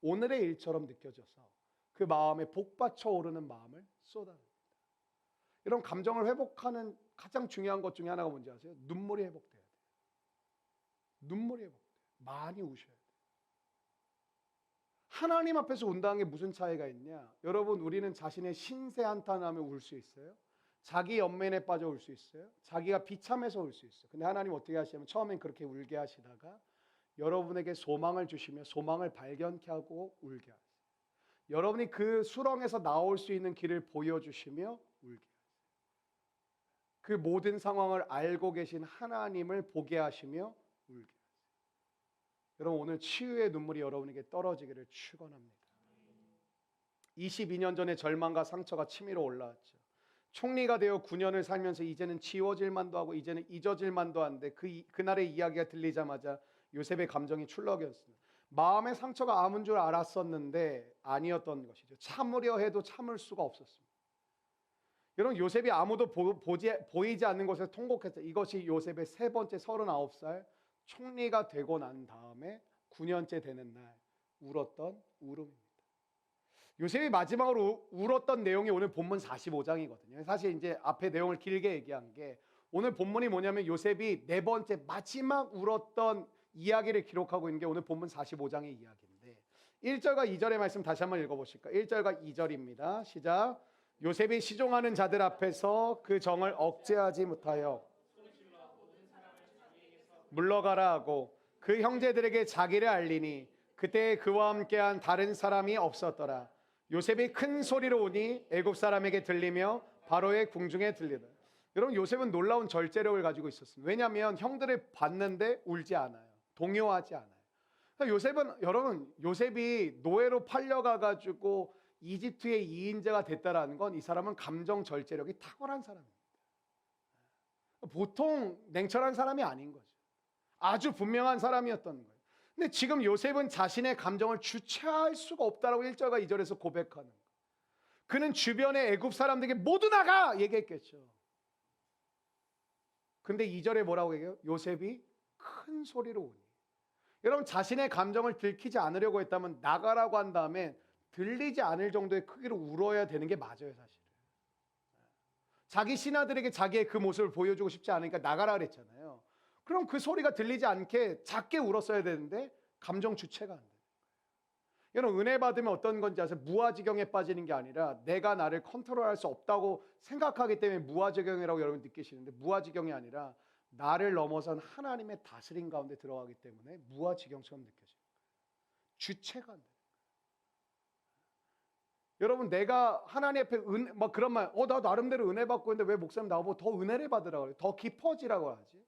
오늘의 일처럼 느껴져서 그 마음에 복받쳐 오르는 마음을 쏟아냅니다. 이런 감정을 회복하는 가장 중요한 것 중에 하나가 뭔지 아세요? 눈물이 회복돼야 돼요. 눈물이 회복돼요. 많이 우셔야 돼요. 하나님 앞에서 운다는 게 무슨 차이가 있냐? 여러분, 우리는 자신의 신세 한탄하며 울 수 있어요. 자기 연민에 빠져 울 수 있어요. 자기가 비참해서 울 수 있어요. 근데 하나님 어떻게 하시냐면 처음엔 그렇게 울게 하시다가 여러분에게 소망을 주시며 소망을 발견케 하고 울게 하세요. 여러분이 그 수렁에서 나올 수 있는 길을 보여주시며 울게 하세요. 그 모든 상황을 알고 계신 하나님을 보게 하시며 울게 하세요. 여러분, 오늘 치유의 눈물이 여러분에게 떨어지기를 축원합니다. 22년 전에 절망과 상처가 치밀어 올라왔죠. 총리가 되어 9년을 살면서 이제는 지워질 만도 하고 이제는 잊어질 만도 한데 그날의 이야기가 들리자마자 요셉의 감정이 출렁였습니다. 마음의 상처가 아문 줄 알았었는데 아니었던 것이죠. 참으려 해도 참을 수가 없었습니다. 여러분, 요셉이 아무도 보이지 않는 곳에서 통곡했어요. 이것이 요셉의 세 번째 39살 총리가 되고 난 다음에 9년째 되는 날 울었던 울음입니다. 요셉이 마지막으로 울었던 내용이 오늘 본문 45장이거든요. 사실 이제 앞에 내용을 길게 얘기한 게 오늘 본문이 뭐냐면 요셉이 네 번째 마지막 울었던 이야기를 기록하고 있는 게 오늘 본문 45장의 이야기인데 1절과 2절의 말씀 다시 한번 읽어보실까요? 1절과 2절입니다. 시작. 요셉이 시종하는 자들 앞에서 그 정을 억제하지 못하여 물러가라 하고 그 형제들에게 자기를 알리니 그때 그와 함께한 다른 사람이 없었더라. 요셉이 큰 소리로 오니 애굽 사람에게 들리며 바로의 궁중에 들리더라. 여러분, 요셉은 놀라운 절제력을 가지고 있었습니다. 왜냐하면 형들을 봤는데 울지 않아요. 동요하지 않아요. 요셉은, 여러분, 요셉이 노예로 팔려가가지고 이집트의 2인자가 됐다라는 건 이 사람은 감정 절제력이 탁월한 사람입니다. 보통 냉철한 사람이 아닌 거죠. 아주 분명한 사람이었던 거예요. 근데 지금 요셉은 자신의 감정을 주체할 수가 없다라고 1절과 2절에서 고백하는 거예요. 그는 주변의 애굽 사람들에게 모두 나가! 얘기했겠죠. 근데 2절에 뭐라고 얘기해요? 요셉이 큰 소리로 오니. 여러분, 자신의 감정을 들키지 않으려고 했다면 나가라고 한 다음에 들리지 않을 정도의 크기로 울어야 되는 게 맞아요, 사실은. 자기 신하들에게 자기의 그 모습을 보여주고 싶지 않으니까 나가라 그랬잖아요. 그럼 그 소리가 들리지 않게 작게 울었어야 되는데 감정 주체가 안 돼요. 여러분, 은혜 받으면 어떤 건지 아세요? 무아지경에 빠지는 게 아니라 내가 나를 컨트롤할 수 없다고 생각하기 때문에 무아지경이라고 여러분 느끼시는데 무아지경이 아니라 나를 넘어선 하나님의 다스림 가운데 들어가기 때문에 무아지경처럼 느껴져요. 주체가 안 돼요. 여러분, 내가 하나님 앞에 막 그런 말, 나 나름대로 은혜 받고 있는데 왜 목사님 나보고 더 은혜를 받으라고 그래요? 더 깊어지라고 하지.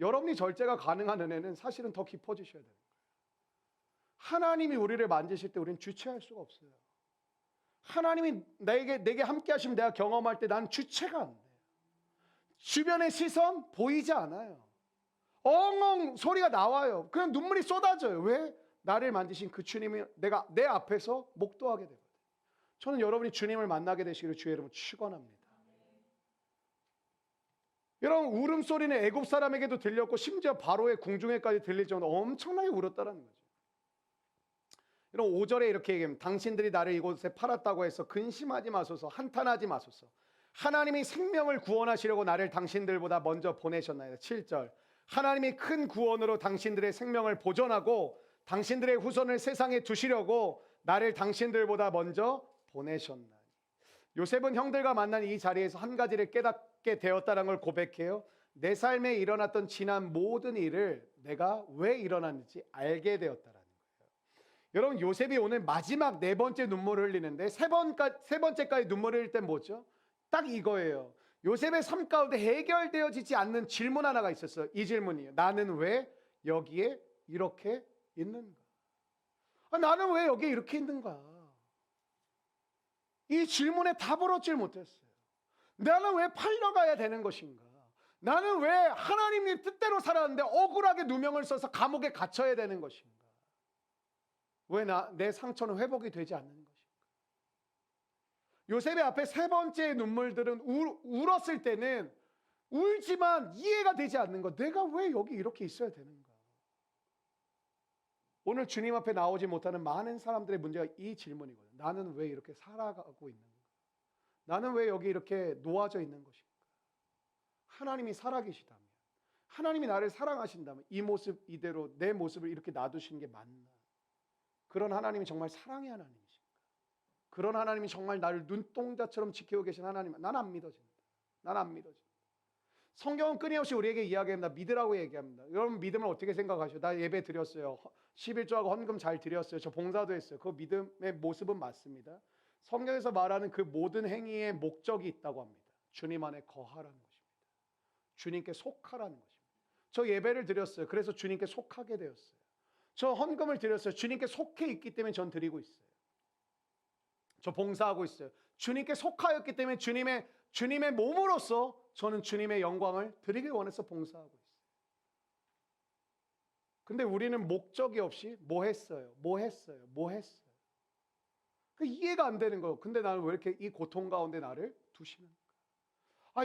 여러분이 절제가 가능한 은혜는 사실은 더 깊어지셔야 돼요. 하나님이 우리를 만지실 때 우리는 주체할 수가 없어요. 하나님이 내게 함께 하시면 내가 경험할 때 난 주체가 안 돼요. 주변의 시선 보이지 않아요. 엉엉 소리가 나와요. 그냥 눈물이 쏟아져요. 왜? 나를 만드신 그 주님이 내가 내 앞에서 목도하게 되거든요. 저는 여러분이 주님을 만나게 되시기를 주의 이름으로 축원합니다. 여러분, 울음소리는 애굽 사람에게도 들렸고 심지어 바로의 궁중에까지 들릴 정도로 엄청나게 울었다는 거죠. 여러분, 5절에 이렇게 얘기합니다. 당신들이 나를 이곳에 팔았다고 해서 근심하지 마소서, 한탄하지 마소서. 하나님이 생명을 구원하시려고 나를 당신들보다 먼저 보내셨나이다. 7절, 하나님이 큰 구원으로 당신들의 생명을 보존하고 당신들의 후손을 세상에 두시려고 나를 당신들보다 먼저 보내셨나니. 요셉은 형들과 만난 이 자리에서 한 가지를 깨닫게 되었다는 걸 고백해요. 내 삶에 일어났던 지난 모든 일을 내가 왜 일어났는지 알게 되었다라는 거예요. 여러분, 요셉이 오늘 마지막 네 번째 눈물을 흘리는데 세 번째까지 눈물을 흘릴 땐 뭐죠? 딱 이거예요. 요셉의 삶 가운데 해결되어지지 않는 질문 하나가 있었어요. 이 질문이에요. 나는 왜 여기에 이렇게 있는가? 나는 왜 여기에 이렇게 있는가? 이 질문에 답을 얻질 못했어요. 나는 왜 팔려가야 되는 것인가? 나는 왜 하나님의 뜻대로 살았는데 억울하게 누명을 써서 감옥에 갇혀야 되는 것인가? 왜 내 상처는 회복이 되지 않는 것인가? 요셉의 앞에 세 번째 눈물들은 울었을 때는 울지만 이해가 되지 않는 것. 내가 왜 여기 이렇게 있어야 되는가? 오늘 주님 앞에 나오지 못하는 많은 사람들의 문제가 이 질문이거든요. 나는 왜 이렇게 살아가고 있는가? 나는 왜 여기 이렇게 놓아져 있는 것인가? 하나님이 살아계시다면, 하나님이 나를 사랑하신다면 이 모습 이대로 내 모습을 이렇게 놔두시는 게 맞나? 그런 하나님이 정말 사랑의 하나님이신가? 그런 하나님이 정말 나를 눈동자처럼 지키고 계신 하나님, 난 안 믿어진다. 난 안 믿어진다. 성경은 끊임없이 우리에게 이야기합니다. 믿으라고 얘기합니다. 여러분, 믿음을 어떻게 생각하셔요? 나 예배 드렸어요. 11조하고 헌금 잘 드렸어요. 저 봉사도 했어요. 그 믿음의 모습은 맞습니다. 성경에서 말하는 그 모든 행위의 목적이 있다고 합니다. 주님 안에 거하라는 것입니다. 주님께 속하라는 것입니다. 저 예배를 드렸어요. 그래서 주님께 속하게 되었어요. 저 헌금을 드렸어요. 주님께 속해 있기 때문에 전 드리고 있어요. 저 봉사하고 있어요. 주님께 속하였기 때문에 주님의 몸으로서 저는 주님의 영광을 드리길 원해서 봉사하고 있어요. 근데 우리는 목적이 없이 뭐 했어요? 그 이해가 안 되는 거예요. 근데 나는 왜 이렇게 이 고통 가운데 나를 두시는가?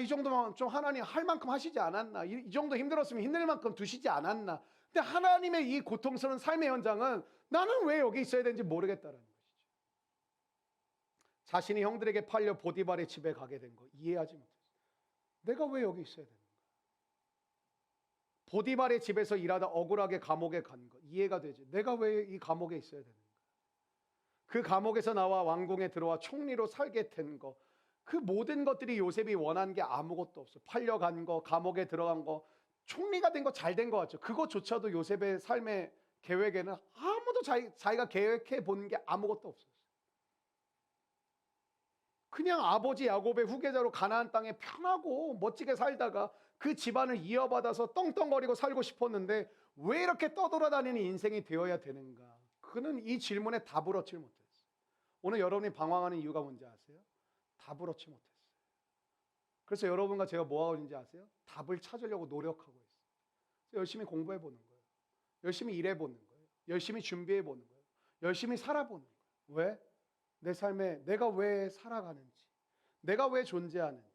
이 정도면 좀 하나님 할 만큼 하시지 않았나? 이 정도 힘들었으면 힘들 만큼 두시지 않았나? 근데 하나님의 이 고통스러운 삶의 현장은 나는 왜 여기 있어야 되는지 모르겠다라는 것이죠. 자신이 형들에게 팔려 보디발의 집에 가게 된 거 이해하지 못했어요. 내가 왜 여기 있어야 되는가? 보디발의 집에서 일하다 억울하게 감옥에 간 거 이해가 되지. 내가 왜 이 감옥에 있어야 되는가? 그 감옥에서 나와 왕궁에 들어와 총리로 살게 된 거, 그 모든 것들이 요셉이 원한 게 아무것도 없어. 팔려간 거, 감옥에 들어간 거, 총리가 된 거 잘 된 거 같죠. 그것조차도 요셉의 삶의 계획에는 아무도 자기가 계획해 본 게 아무것도 없었어요. 그냥 아버지 야곱의 후계자로 가나안 땅에 편하고 멋지게 살다가 그 집안을 이어받아서 떵떵거리고 살고 싶었는데 왜 이렇게 떠돌아다니는 인생이 되어야 되는가? 그는 이 질문에 답을 얻지 못했어요. 오늘 여러분이 방황하는 이유가 뭔지 아세요? 답을 얻지 못했어요. 그래서 여러분과 제가 뭐 하고 있는지 아세요? 답을 찾으려고 노력하고 있어요. 열심히 공부해 보는 거예요. 열심히 일해 보는 거예요. 열심히 준비해 보는 거예요. 열심히 살아보는 거예요. 왜? 내 삶에 내가 왜 살아가는지, 내가 왜 존재하는지,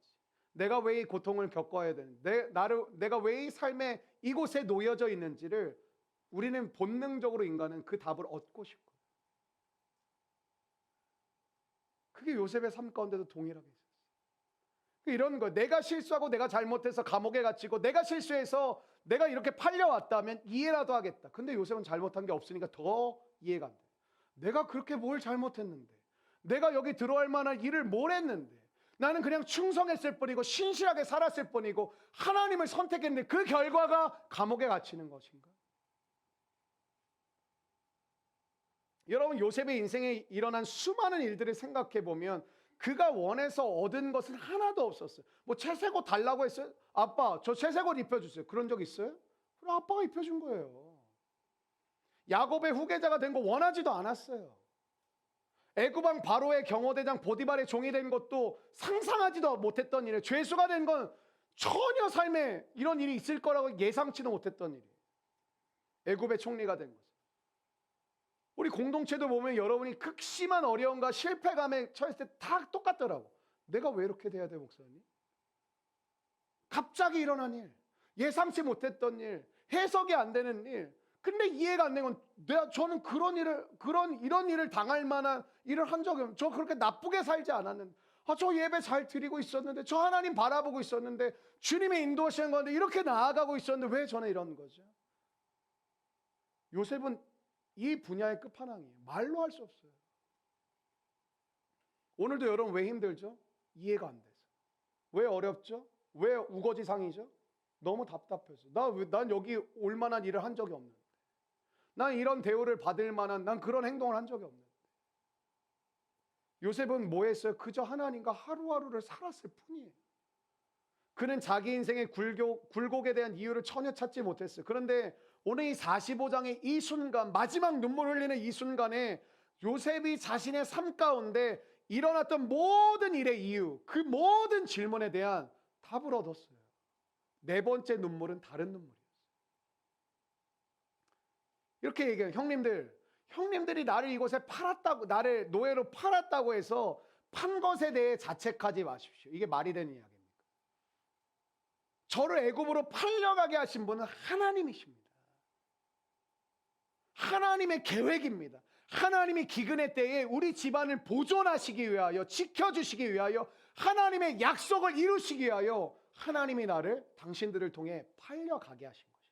내가 왜 이 고통을 겪어야 되는지, 내가 왜 이 삶에 이곳에 놓여져 있는지를 우리는 본능적으로 인간은 그 답을 얻고 싶고, 그게 요셉의 삶 가운데도 동일하게 있었어요. 이런 거, 내가 실수하고 내가 잘못해서 감옥에 갇히고 내가 실수해서 내가 이렇게 팔려왔다면 이해라도 하겠다. 근데 요셉은 잘못한 게 없으니까 더 이해가 안 돼. 내가 그렇게 뭘 잘못했는데, 내가 여기 들어갈 만한 일을 뭘 했는데, 나는 그냥 충성했을 뿐이고 신실하게 살았을 뿐이고 하나님을 선택했는데 그 결과가 감옥에 갇히는 것인가? 여러분, 요셉의 인생에 일어난 수많은 일들을 생각해 보면 그가 원해서 얻은 것은 하나도 없었어요. 뭐 채색옷 달라고 했어요? 아빠, 저 채색옷 입혀주세요. 그런 적 있어요? 그럼 아빠가 입혀준 거예요. 야곱의 후계자가 된 거 원하지도 않았어요. 애굽왕 바로의 경호대장 보디발의 종이 된 것도 상상하지도 못했던 일이에요. 죄수가 된 건 전혀 삶에 이런 일이 있을 거라고 예상치도 못했던 일이에요. 애굽의 총리가 된 것은. 우리 공동체도 보면 여러분이 극심한 어려움과 실패감에 처했을 때 다 똑같더라고. 내가 왜 이렇게 돼야 돼, 목사님? 갑자기 일어난 일, 예상치 못했던 일, 해석이 안 되는 일. 근데 이해가 안 되는 건 저는 이런 일을 당할 만한 일을 한 적이 없는데, 저 그렇게 나쁘게 살지 않았는데, 저 예배 잘 드리고 있었는데, 저 하나님 바라보고 있었는데, 주님의 인도하시는 건데 이렇게 나아가고 있었는데 왜 저는 이런 거죠? 요셉은 이 분야의 끝판왕이에요. 말로 할 수 없어요. 오늘도 여러분 왜 힘들죠? 이해가 안 돼서. 왜 어렵죠? 왜 우거지상이죠? 너무 답답해서. 난 여기 올 만한 일을 한 적이 없는데. 난 이런 대우를 받을 만한, 난 그런 행동을 한 적이 없는데. 요셉은 뭐 했어요? 그저 하나님과 하루하루를 살았을 뿐이에요. 그는 자기 인생의 굴곡에 대한 이유를 전혀 찾지 못했어요. 그런데 오늘 이 45장의 이 순간, 마지막 눈물 흘리는 이 순간에 요셉이 자신의 삶 가운데 일어났던 모든 일의 이유, 그 모든 질문에 대한 답을 얻었어요. 네 번째 눈물은 다른 눈물이었어요. 이렇게 얘기해요. 형님들이 나를 이곳에 팔았다고, 나를 노예로 팔았다고 해서 판 것에 대해 자책하지 마십시오. 이게 말이 되는 이야기입니까? 저를 애굽으로 팔려가게 하신 분은 하나님이십니다. 하나님의 계획입니다. 하나님이 기근의 때에 우리 집안을 보존하시기 위하여, 지켜주시기 위하여, 하나님의 약속을 이루시기 위하여 하나님이 나를 당신들을 통해 팔려가게 하신 것입니다.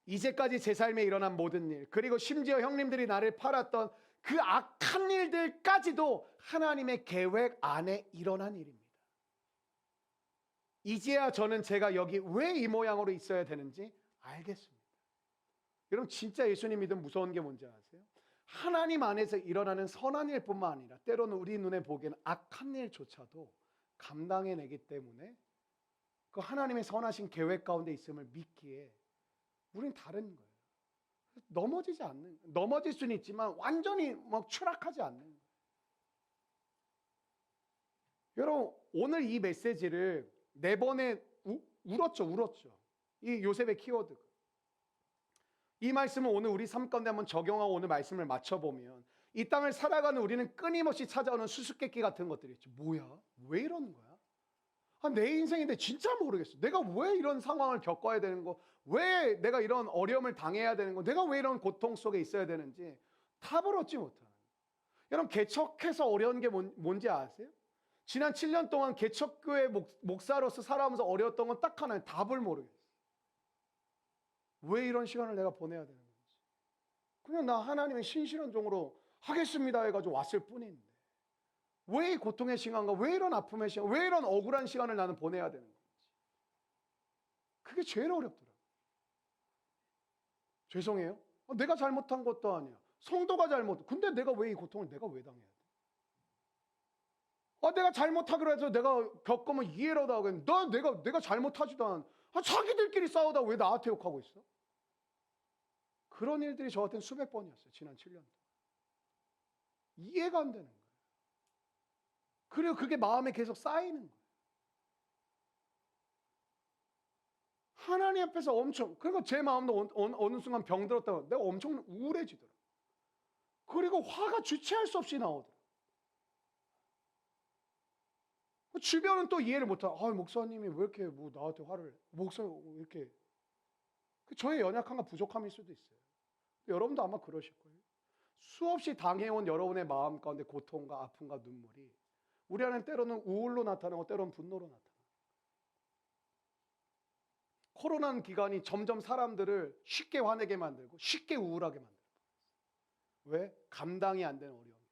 이제까지 제 삶에 일어난 모든 일, 그리고 심지어 형님들이 나를 팔았던 그 악한 일들까지도 하나님의 계획 안에 일어난 일입니다. 이제야 저는 제가 여기 왜 이 모양으로 있어야 되는지 알겠습니다. 여러분 진짜 예수님 믿음 무서운 게 뭔지 아세요? 하나님 안에서 일어나는 선한 일뿐만 아니라 때로는 우리 눈에 보기에는 악한 일조차도 감당해내기 때문에 그 하나님의 선하신 계획 가운데 있음을 믿기에 우린 다른 거예요. 넘어질 수는 있지만 완전히 막 추락하지 않는 거예요. 여러분 오늘 이 메시지를 4번에 울었죠. 이 요셉의 키워드가. 이 말씀은 오늘 우리 삶 가운데 한번 적용하고 오늘 말씀을 맞춰보면 이 땅을 살아가는 우리는 끊임없이 찾아오는 수수께끼 같은 것들이 있죠. 뭐야? 왜 이러는 거야? 내 인생인데 진짜 모르겠어. 내가 왜 이런 상황을 겪어야 되는 거? 왜 내가 이런 어려움을 당해야 되는 거? 내가 왜 이런 고통 속에 있어야 되는지 답을 얻지 못하는. 여러분 개척해서 어려운 게 뭔지 아세요? 지난 7년 동안 개척교회 목사로서 살아오면서 어려웠던 건 딱 하나예요. 답을 모르겠어요. 왜 이런 시간을 내가 보내야 되는 건지. 그냥 나 하나님의 신실한 종으로 하겠습니다 해가지고 왔을 뿐인데 왜 이 고통의 시간과 왜 이런 아픔의 시간, 왜 이런 억울한 시간을 나는 보내야 되는 건지. 그게 제일 어렵더라고요. 죄송해요. 내가 잘못한 것도 아니야. 성도가 근데 내가 왜 이 고통을 내가 왜 당해야 돼? 내가 잘못하기로 해서 내가 겪으면 이해를 하고 내가 잘못하지도 않아. 자기들끼리 싸우다 왜 나한테 욕하고 있어? 그런 일들이 저한테는 수백 번이었어요. 지난 7년 동안. 이해가 안 되는 거예요. 그리고 그게 마음에 계속 쌓이는 거예요. 하나님 앞에서 그리고 제 마음도 어느 순간 병들었다고 내가 엄청 우울해지더라고요. 그리고 화가 주체할 수 없이 나오더라고요. 주변은 또 이해를 못하고 목사님이 왜 이렇게 나한테 화를 목사님 이렇게 저의 연약함과 부족함일 수도 있어요. 여러분도 아마 그러실 거예요. 수없이 당해온 여러분의 마음 가운데 고통과 아픔과 눈물이 우리 안에 때로는 우울로 나타나고 때로는 분노로 나타나고. 코로나 기간이 점점 사람들을 쉽게 화내게 만들고 쉽게 우울하게 만들고. 왜? 감당이 안 되는 어려움이거든요.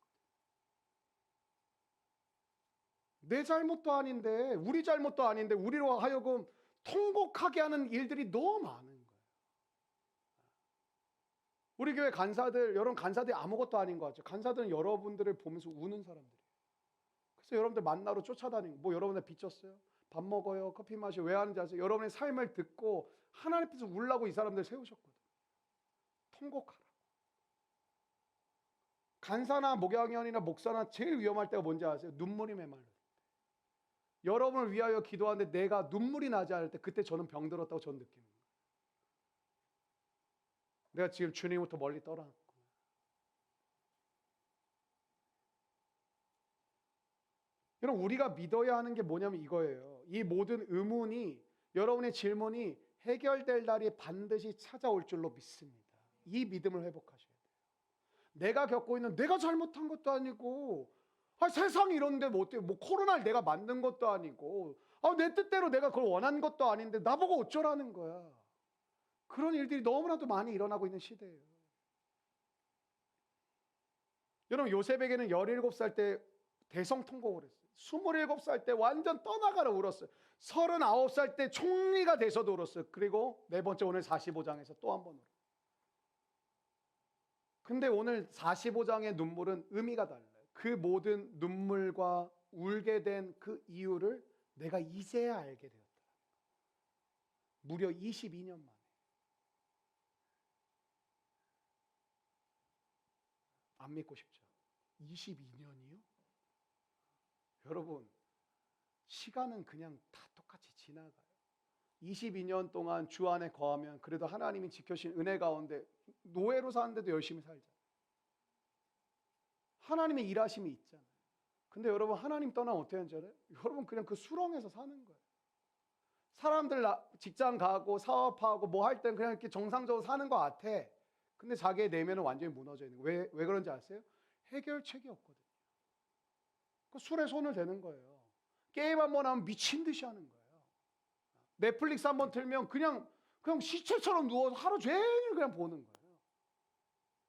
내 잘못도 아닌데 우리 잘못도 아닌데 우리로 하여금 통곡하게 하는 일들이 너무 많은 거예요. 우리 교회 간사들, 여러분 간사들이 아무것도 아닌 것 같죠. 간사들은 여러분들을 보면서 우는 사람들이에요. 그래서 여러분들 만나러 쫓아다니고 여러분들 빚졌어요? 밥 먹어요? 커피 마셔요? 왜 하는지 아세요? 여러분의 삶을 듣고 하나님 앞에서 울라고 이 사람들 세우셨거든요. 통곡하라. 간사나 목양원이나 목사나 제일 위험할 때가 뭔지 아세요? 눈물이 메말라. 여러분을 위하여 기도하는데 내가 눈물이 나지 않을 때 그때 저는 병들었다고 저는 느끼는 거예요. 내가 지금 주님부터 멀리 떠났구나. 여러분, 우리가 믿어야 하는 게 뭐냐면 이거예요. 이 모든 의문이, 여러분의 질문이 해결될 날이 반드시 찾아올 줄로 믿습니다. 이 믿음을 회복하셔야 돼요. 내가 겪고 있는, 내가 잘못한 것도 아니고, 세상이 이런데 뭐 어때요? 뭐 코로나를 내가 만든 것도 아니고, 내 뜻대로 내가 그걸 원한 것도 아닌데 나보고 어쩌라는 거야. 그런 일들이 너무나도 많이 일어나고 있는 시대예요. 여러분, 요셉에게는 17살 때 대성통곡을 했어요. 27살 때 완전 떠나가라 울었어요. 39살 때 총리가 돼서도 울었어요. 그리고 네 번째 오늘 45장에서 또 한 번 울어요. 근데 오늘 45장의 눈물은 의미가 달라요. 그 모든 눈물과 울게 된 그 이유를 내가 이제야 알게 되었다. 무려 22년 만에. 안 믿고 싶죠? 22년이요? 여러분, 시간은 그냥 다 똑같이 지나가요. 22년 동안 주 안에 거하면 그래도 하나님이 지켜주신 은혜 가운데 노예로 사는데도 열심히 살자. 하나님의 일하심이 있잖아요. 근데 여러분, 하나님 떠나면 어떻게 하는지 알아요? 여러분, 그냥 그 수렁에서 사는 거예요. 사람들 직장 가고 사업하고 뭐 할 땐 그냥 이렇게 정상적으로 사는 것 같아. 근데 자기의 내면은 완전히 무너져 있는 거예요. 왜 그런지 아세요? 해결책이 없거든요. 그 술에 손을 대는 거예요. 게임 한번 하면 미친 듯이 하는 거예요. 넷플릭스 한번 틀면 그냥 시체처럼 누워서 하루 종일 그냥 보는 거예요.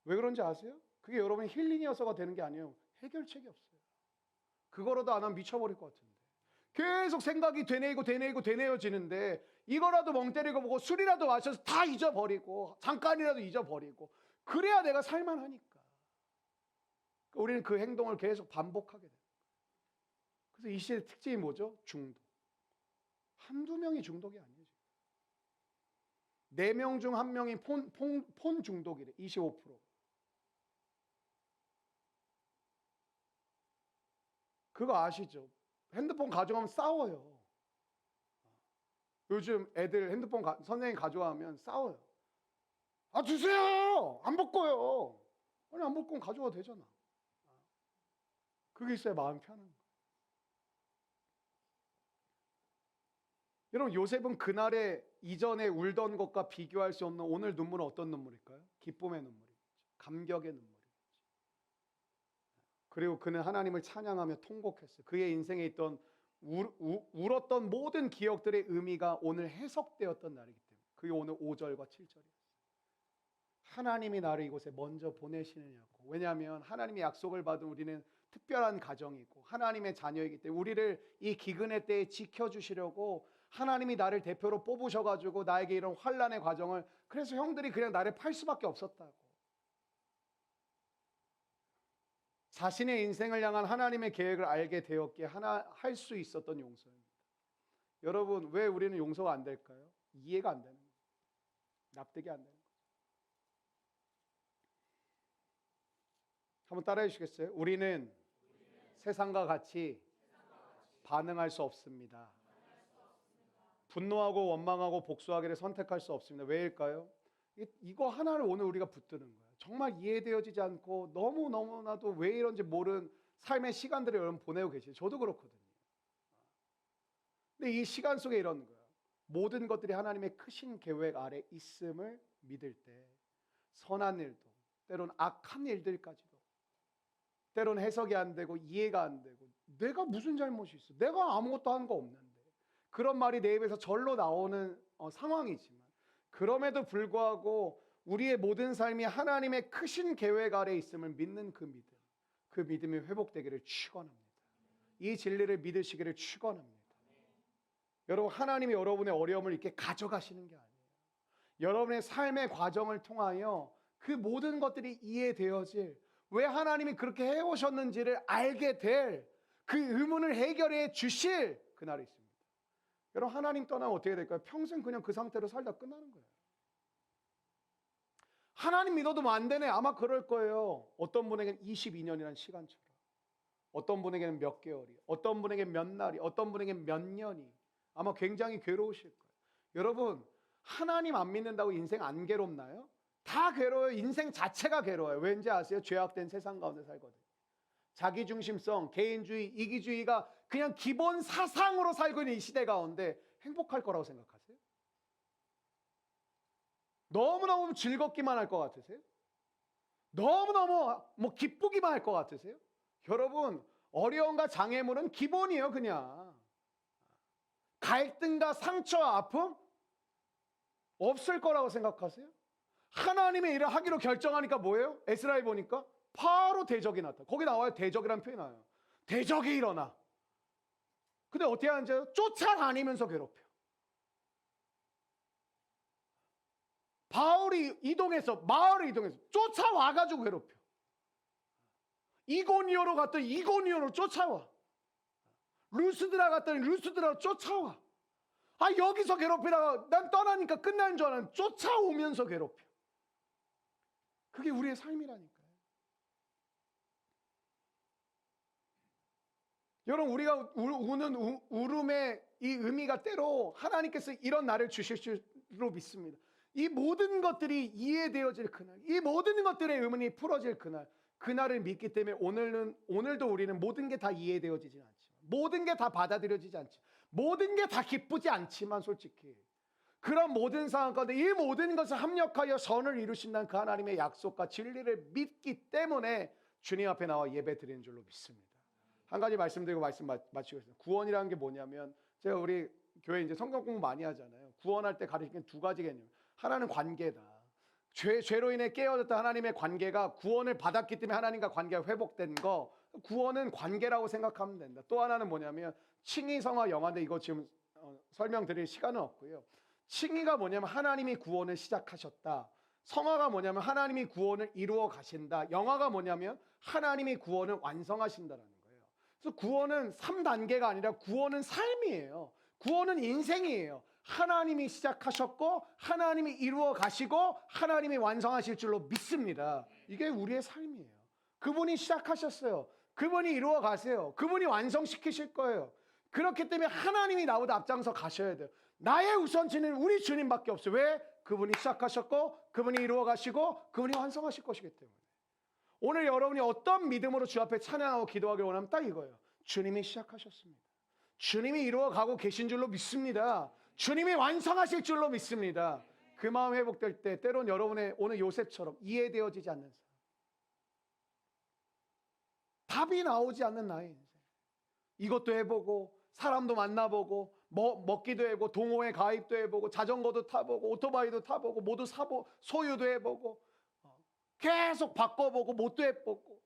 왜 그런지 아세요? 그게 여러분의 힐링이어서가 되는 게 아니에요. 해결책이 없어요. 그거라도 안 하면 미쳐버릴 것 같은데. 계속 생각이 되뇌어지는데 이거라도 멍 때리고 보고 술이라도 마셔서 다 잊어버리고 잠깐이라도 잊어버리고 그래야 내가 살만하니까. 우리는 그 행동을 계속 반복하게 돼요. 그래서 이 시대의 특징이 뭐죠? 중독. 한두 명이 중독이 아니에요. 4명 중 1명이 폰 중독이래. 25%. 그거 아시죠? 핸드폰 가져가면 싸워요. 요즘 애들 핸드폰 선생님 가져가면 싸워요. 주세요! 안 바꿔요. 아니, 안 바꾸면 가져가도 되잖아. 그게 있어야 마음이 편한 거예요. 여러분, 요셉은 그날의 이전에 울던 것과 비교할 수 없는 오늘 눈물은 어떤 눈물일까요? 기쁨의 눈물이겠죠. 감격의 눈물이겠죠. 그리고 그는 하나님을 찬양하며 통곡했어요. 그의 인생에 있던 울었던 모든 기억들의 의미가 오늘 해석되었던 날이기 때문에 그게 오늘 5절과 7절이었어요. 하나님이 나를 이곳에 먼저 보내시느냐고. 왜냐하면 하나님의 약속을 받은 우리는 특별한 가정이고 하나님의 자녀이기 때문에 우리를 이 기근의 때에 지켜주시려고 하나님이 나를 대표로 뽑으셔가지고 나에게 이런 환난의 과정을, 그래서 형들이 그냥 나를 팔 수밖에 없었다고. 자신의 인생을 향한 하나님의 계획을 알게 되었기에 할 수 있었던 용서입니다. 여러분, 왜 우리는 용서가 안 될까요? 이해가 안 되는 거예요. 납득이 안 되는 거예요. 한번 따라해 주시겠어요? 우리는 세상과 같이 반응할 수 없습니다. 분노하고 원망하고 복수하기를 선택할 수 없습니다. 왜일까요? 이거 하나를 오늘 우리가 붙드는 거예요. 정말 이해되어지지 않고 너무나도 왜 이런지 모르는 삶의 시간들을 여러분 보내고 계시죠. 저도 그렇거든요. 근데 이 시간 속에 이런 거예요. 모든 것들이 하나님의 크신 계획 아래 있음을 믿을 때 선한 일도 때로는 악한 일들까지도 때로는 해석이 안 되고 이해가 안 되고 내가 무슨 잘못이 있어? 내가 아무것도 한 거 없는데. 그런 말이 내 입에서 절로 나오는 상황이지만 그럼에도 불구하고 우리의 모든 삶이 하나님의 크신 계획 아래 있음을 믿는 그 믿음, 그 믿음이 회복되기를 축원합니다. 이 진리를 믿으시기를 축원합니다. 여러분, 하나님이 여러분의 어려움을 이렇게 가져가시는 게 아니에요. 여러분의 삶의 과정을 통하여 그 모든 것들이 이해되어질, 왜 하나님이 그렇게 해오셨는지를 알게 될 그 의문을 해결해 주실 그날이 있습니다. 여러분, 하나님 떠나면 어떻게 될까요? 평생 그냥 그 상태로 살다 끝나는 거예요. 하나님 믿어도 안 되네. 아마 그럴 거예요. 어떤 분에게는 22년이라는 시간처럼, 어떤 분에게는 몇 개월이, 어떤 분에게는 몇 날이, 어떤 분에게는 몇 년이 아마 굉장히 괴로우실 거예요. 여러분, 하나님 안 믿는다고 인생 안 괴롭나요? 다 괴로워요. 인생 자체가 괴로워요. 왠지 아세요? 죄악된 세상 가운데 살거든요. 자기중심성, 개인주의, 이기주의가 그냥 기본 사상으로 살고 있는 이 시대 가운데 행복할 거라고 생각하세요? 너무너무 즐겁기만 할 것 같으세요? 너무너무 뭐 기쁘기만 할 것 같으세요? 여러분, 어려움과 장애물은 기본이에요. 그냥 갈등과 상처와 아픔 없을 거라고 생각하세요? 하나님의 일을 하기로 결정하니까 뭐예요? 에스라에 보니까 바로 대적이 나타. 거기 나와요. 대적이라는 표현이 나와요. 대적이 일어나. 근데 어떻게 하는지 쫓아다니면서 괴롭혀. 바울이 이동해서 마을을 이동해서 쫓아와가지고 괴롭혀. 이고니오로 갔더니 이고니오로 쫓아와. 루스드라 갔더니 루스드라로 쫓아와. 아, 여기서 괴롭히다가 난 떠나니까 끝나는 줄 알았는데 쫓아오면서 괴롭혀. 그게 우리의 삶이라니까요. 여러분, 우리가 우는 울음의 이 의미가 때로 하나님께서 이런 날을 주실 줄로 믿습니다. 이 모든 것들이 이해되어질 그날, 이 모든 것들의 의문이 풀어질 그날, 그날을 믿기 때문에 오늘도 우리는 모든 게 다 이해되어지진 않지만, 모든 게 다 받아들여지지 않지만, 모든 게 다 기쁘지 않지만, 솔직히 그런 모든 상황 가운데 이 모든 것을 합력하여 선을 이루신다는 그 하나님의 약속과 진리를 믿기 때문에 주님 앞에 나와 예배 드리는 줄로 믿습니다. 한 가지 말씀드리고 말씀 마치겠습니다. 구원이라는 게 뭐냐면, 제가 우리 교회 이제 성경 공부 많이 하잖아요. 구원할 때 가리키는 두 가지 개념. 하나는 관계다. 죄로 인해 깨어졌던 하나님의 관계가 구원을 받았기 때문에 하나님과 관계가 회복된 거, 구원은 관계라고 생각하면 된다. 또 하나는 뭐냐면 칭의, 성화, 영화인데 이거 지금 설명드릴 시간은 없고요. 칭의가 뭐냐면 하나님이 구원을 시작하셨다. 성화가 뭐냐면 하나님이 구원을 이루어 가신다. 영화가 뭐냐면 하나님이 구원을 완성하신다라는 거예요. 그래서 구원은 3단계가 아니라 구원은 삶이에요. 구원은 인생이에요. 하나님이 시작하셨고 하나님이 이루어 가시고 하나님이 완성하실 줄로 믿습니다. 이게 우리의 삶이에요. 그분이 시작하셨어요. 그분이 이루어 가세요. 그분이 완성시키실 거예요. 그렇기 때문에 하나님이 나보다 앞장서 가셔야 돼요. 나의 우선지는 우리 주님밖에 없어요. 왜? 그분이 시작하셨고 그분이 이루어 가시고 그분이 완성하실 것이기 때문에. 오늘 여러분이 어떤 믿음으로 주 앞에 찬양하고 기도하길 원하면 딱 이거예요. 주님이 시작하셨습니다. 주님이 이루어 가고 계신 줄로 믿습니다. 주님이 완성하실 줄로 믿습니다. 그 마음 회복될 때 때론 여러분의 오늘 요셉처럼 이해되어지지 않는 삶, 답이 나오지 않는 나의 인생, 이것도 해보고 사람도 만나보고 먹기도 해보고 동호회 가입도 해보고 자전거도 타보고 오토바이도 타보고 모두 사보 소유도 해보고 계속 바꿔보고 뭣도 해보고,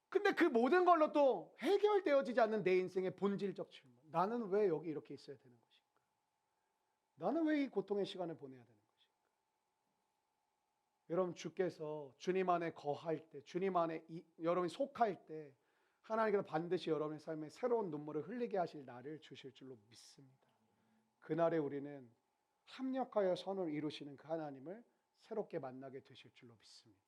근데 그 모든 걸로 또 해결되어지지 않는 내 인생의 본질적 질문, 나는 왜 여기 이렇게 있어야 되는 것인가? 나는 왜 이 고통의 시간을 보내야 되는 것인가? 여러분, 주께서 주님 안에 거할 때, 주님 안에 여러분이 속할 때 하나님께서 반드시 여러분의 삶에 새로운 눈물을 흘리게 하실 날을 주실 줄로 믿습니다. 그날에 우리는 합력하여 선을 이루시는 그 하나님을 새롭게 만나게 되실 줄로 믿습니다.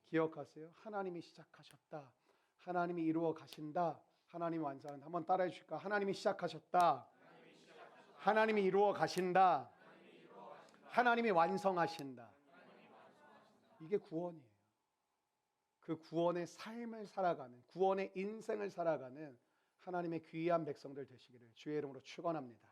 기억하세요. 하나님이 시작하셨다. 하나님이 이루어 가신다. 하나님이 완성한다. 한번 따라해 주실까? 하나님이 시작하셨다. 하나님이 이루어 가신다. 하나님이 완성하신다. 이게 구원이에요. 그 구원의 삶을 살아가는, 구원의 인생을 살아가는 하나님의 귀한 백성들 되시기를 주의 이름으로 축원합니다.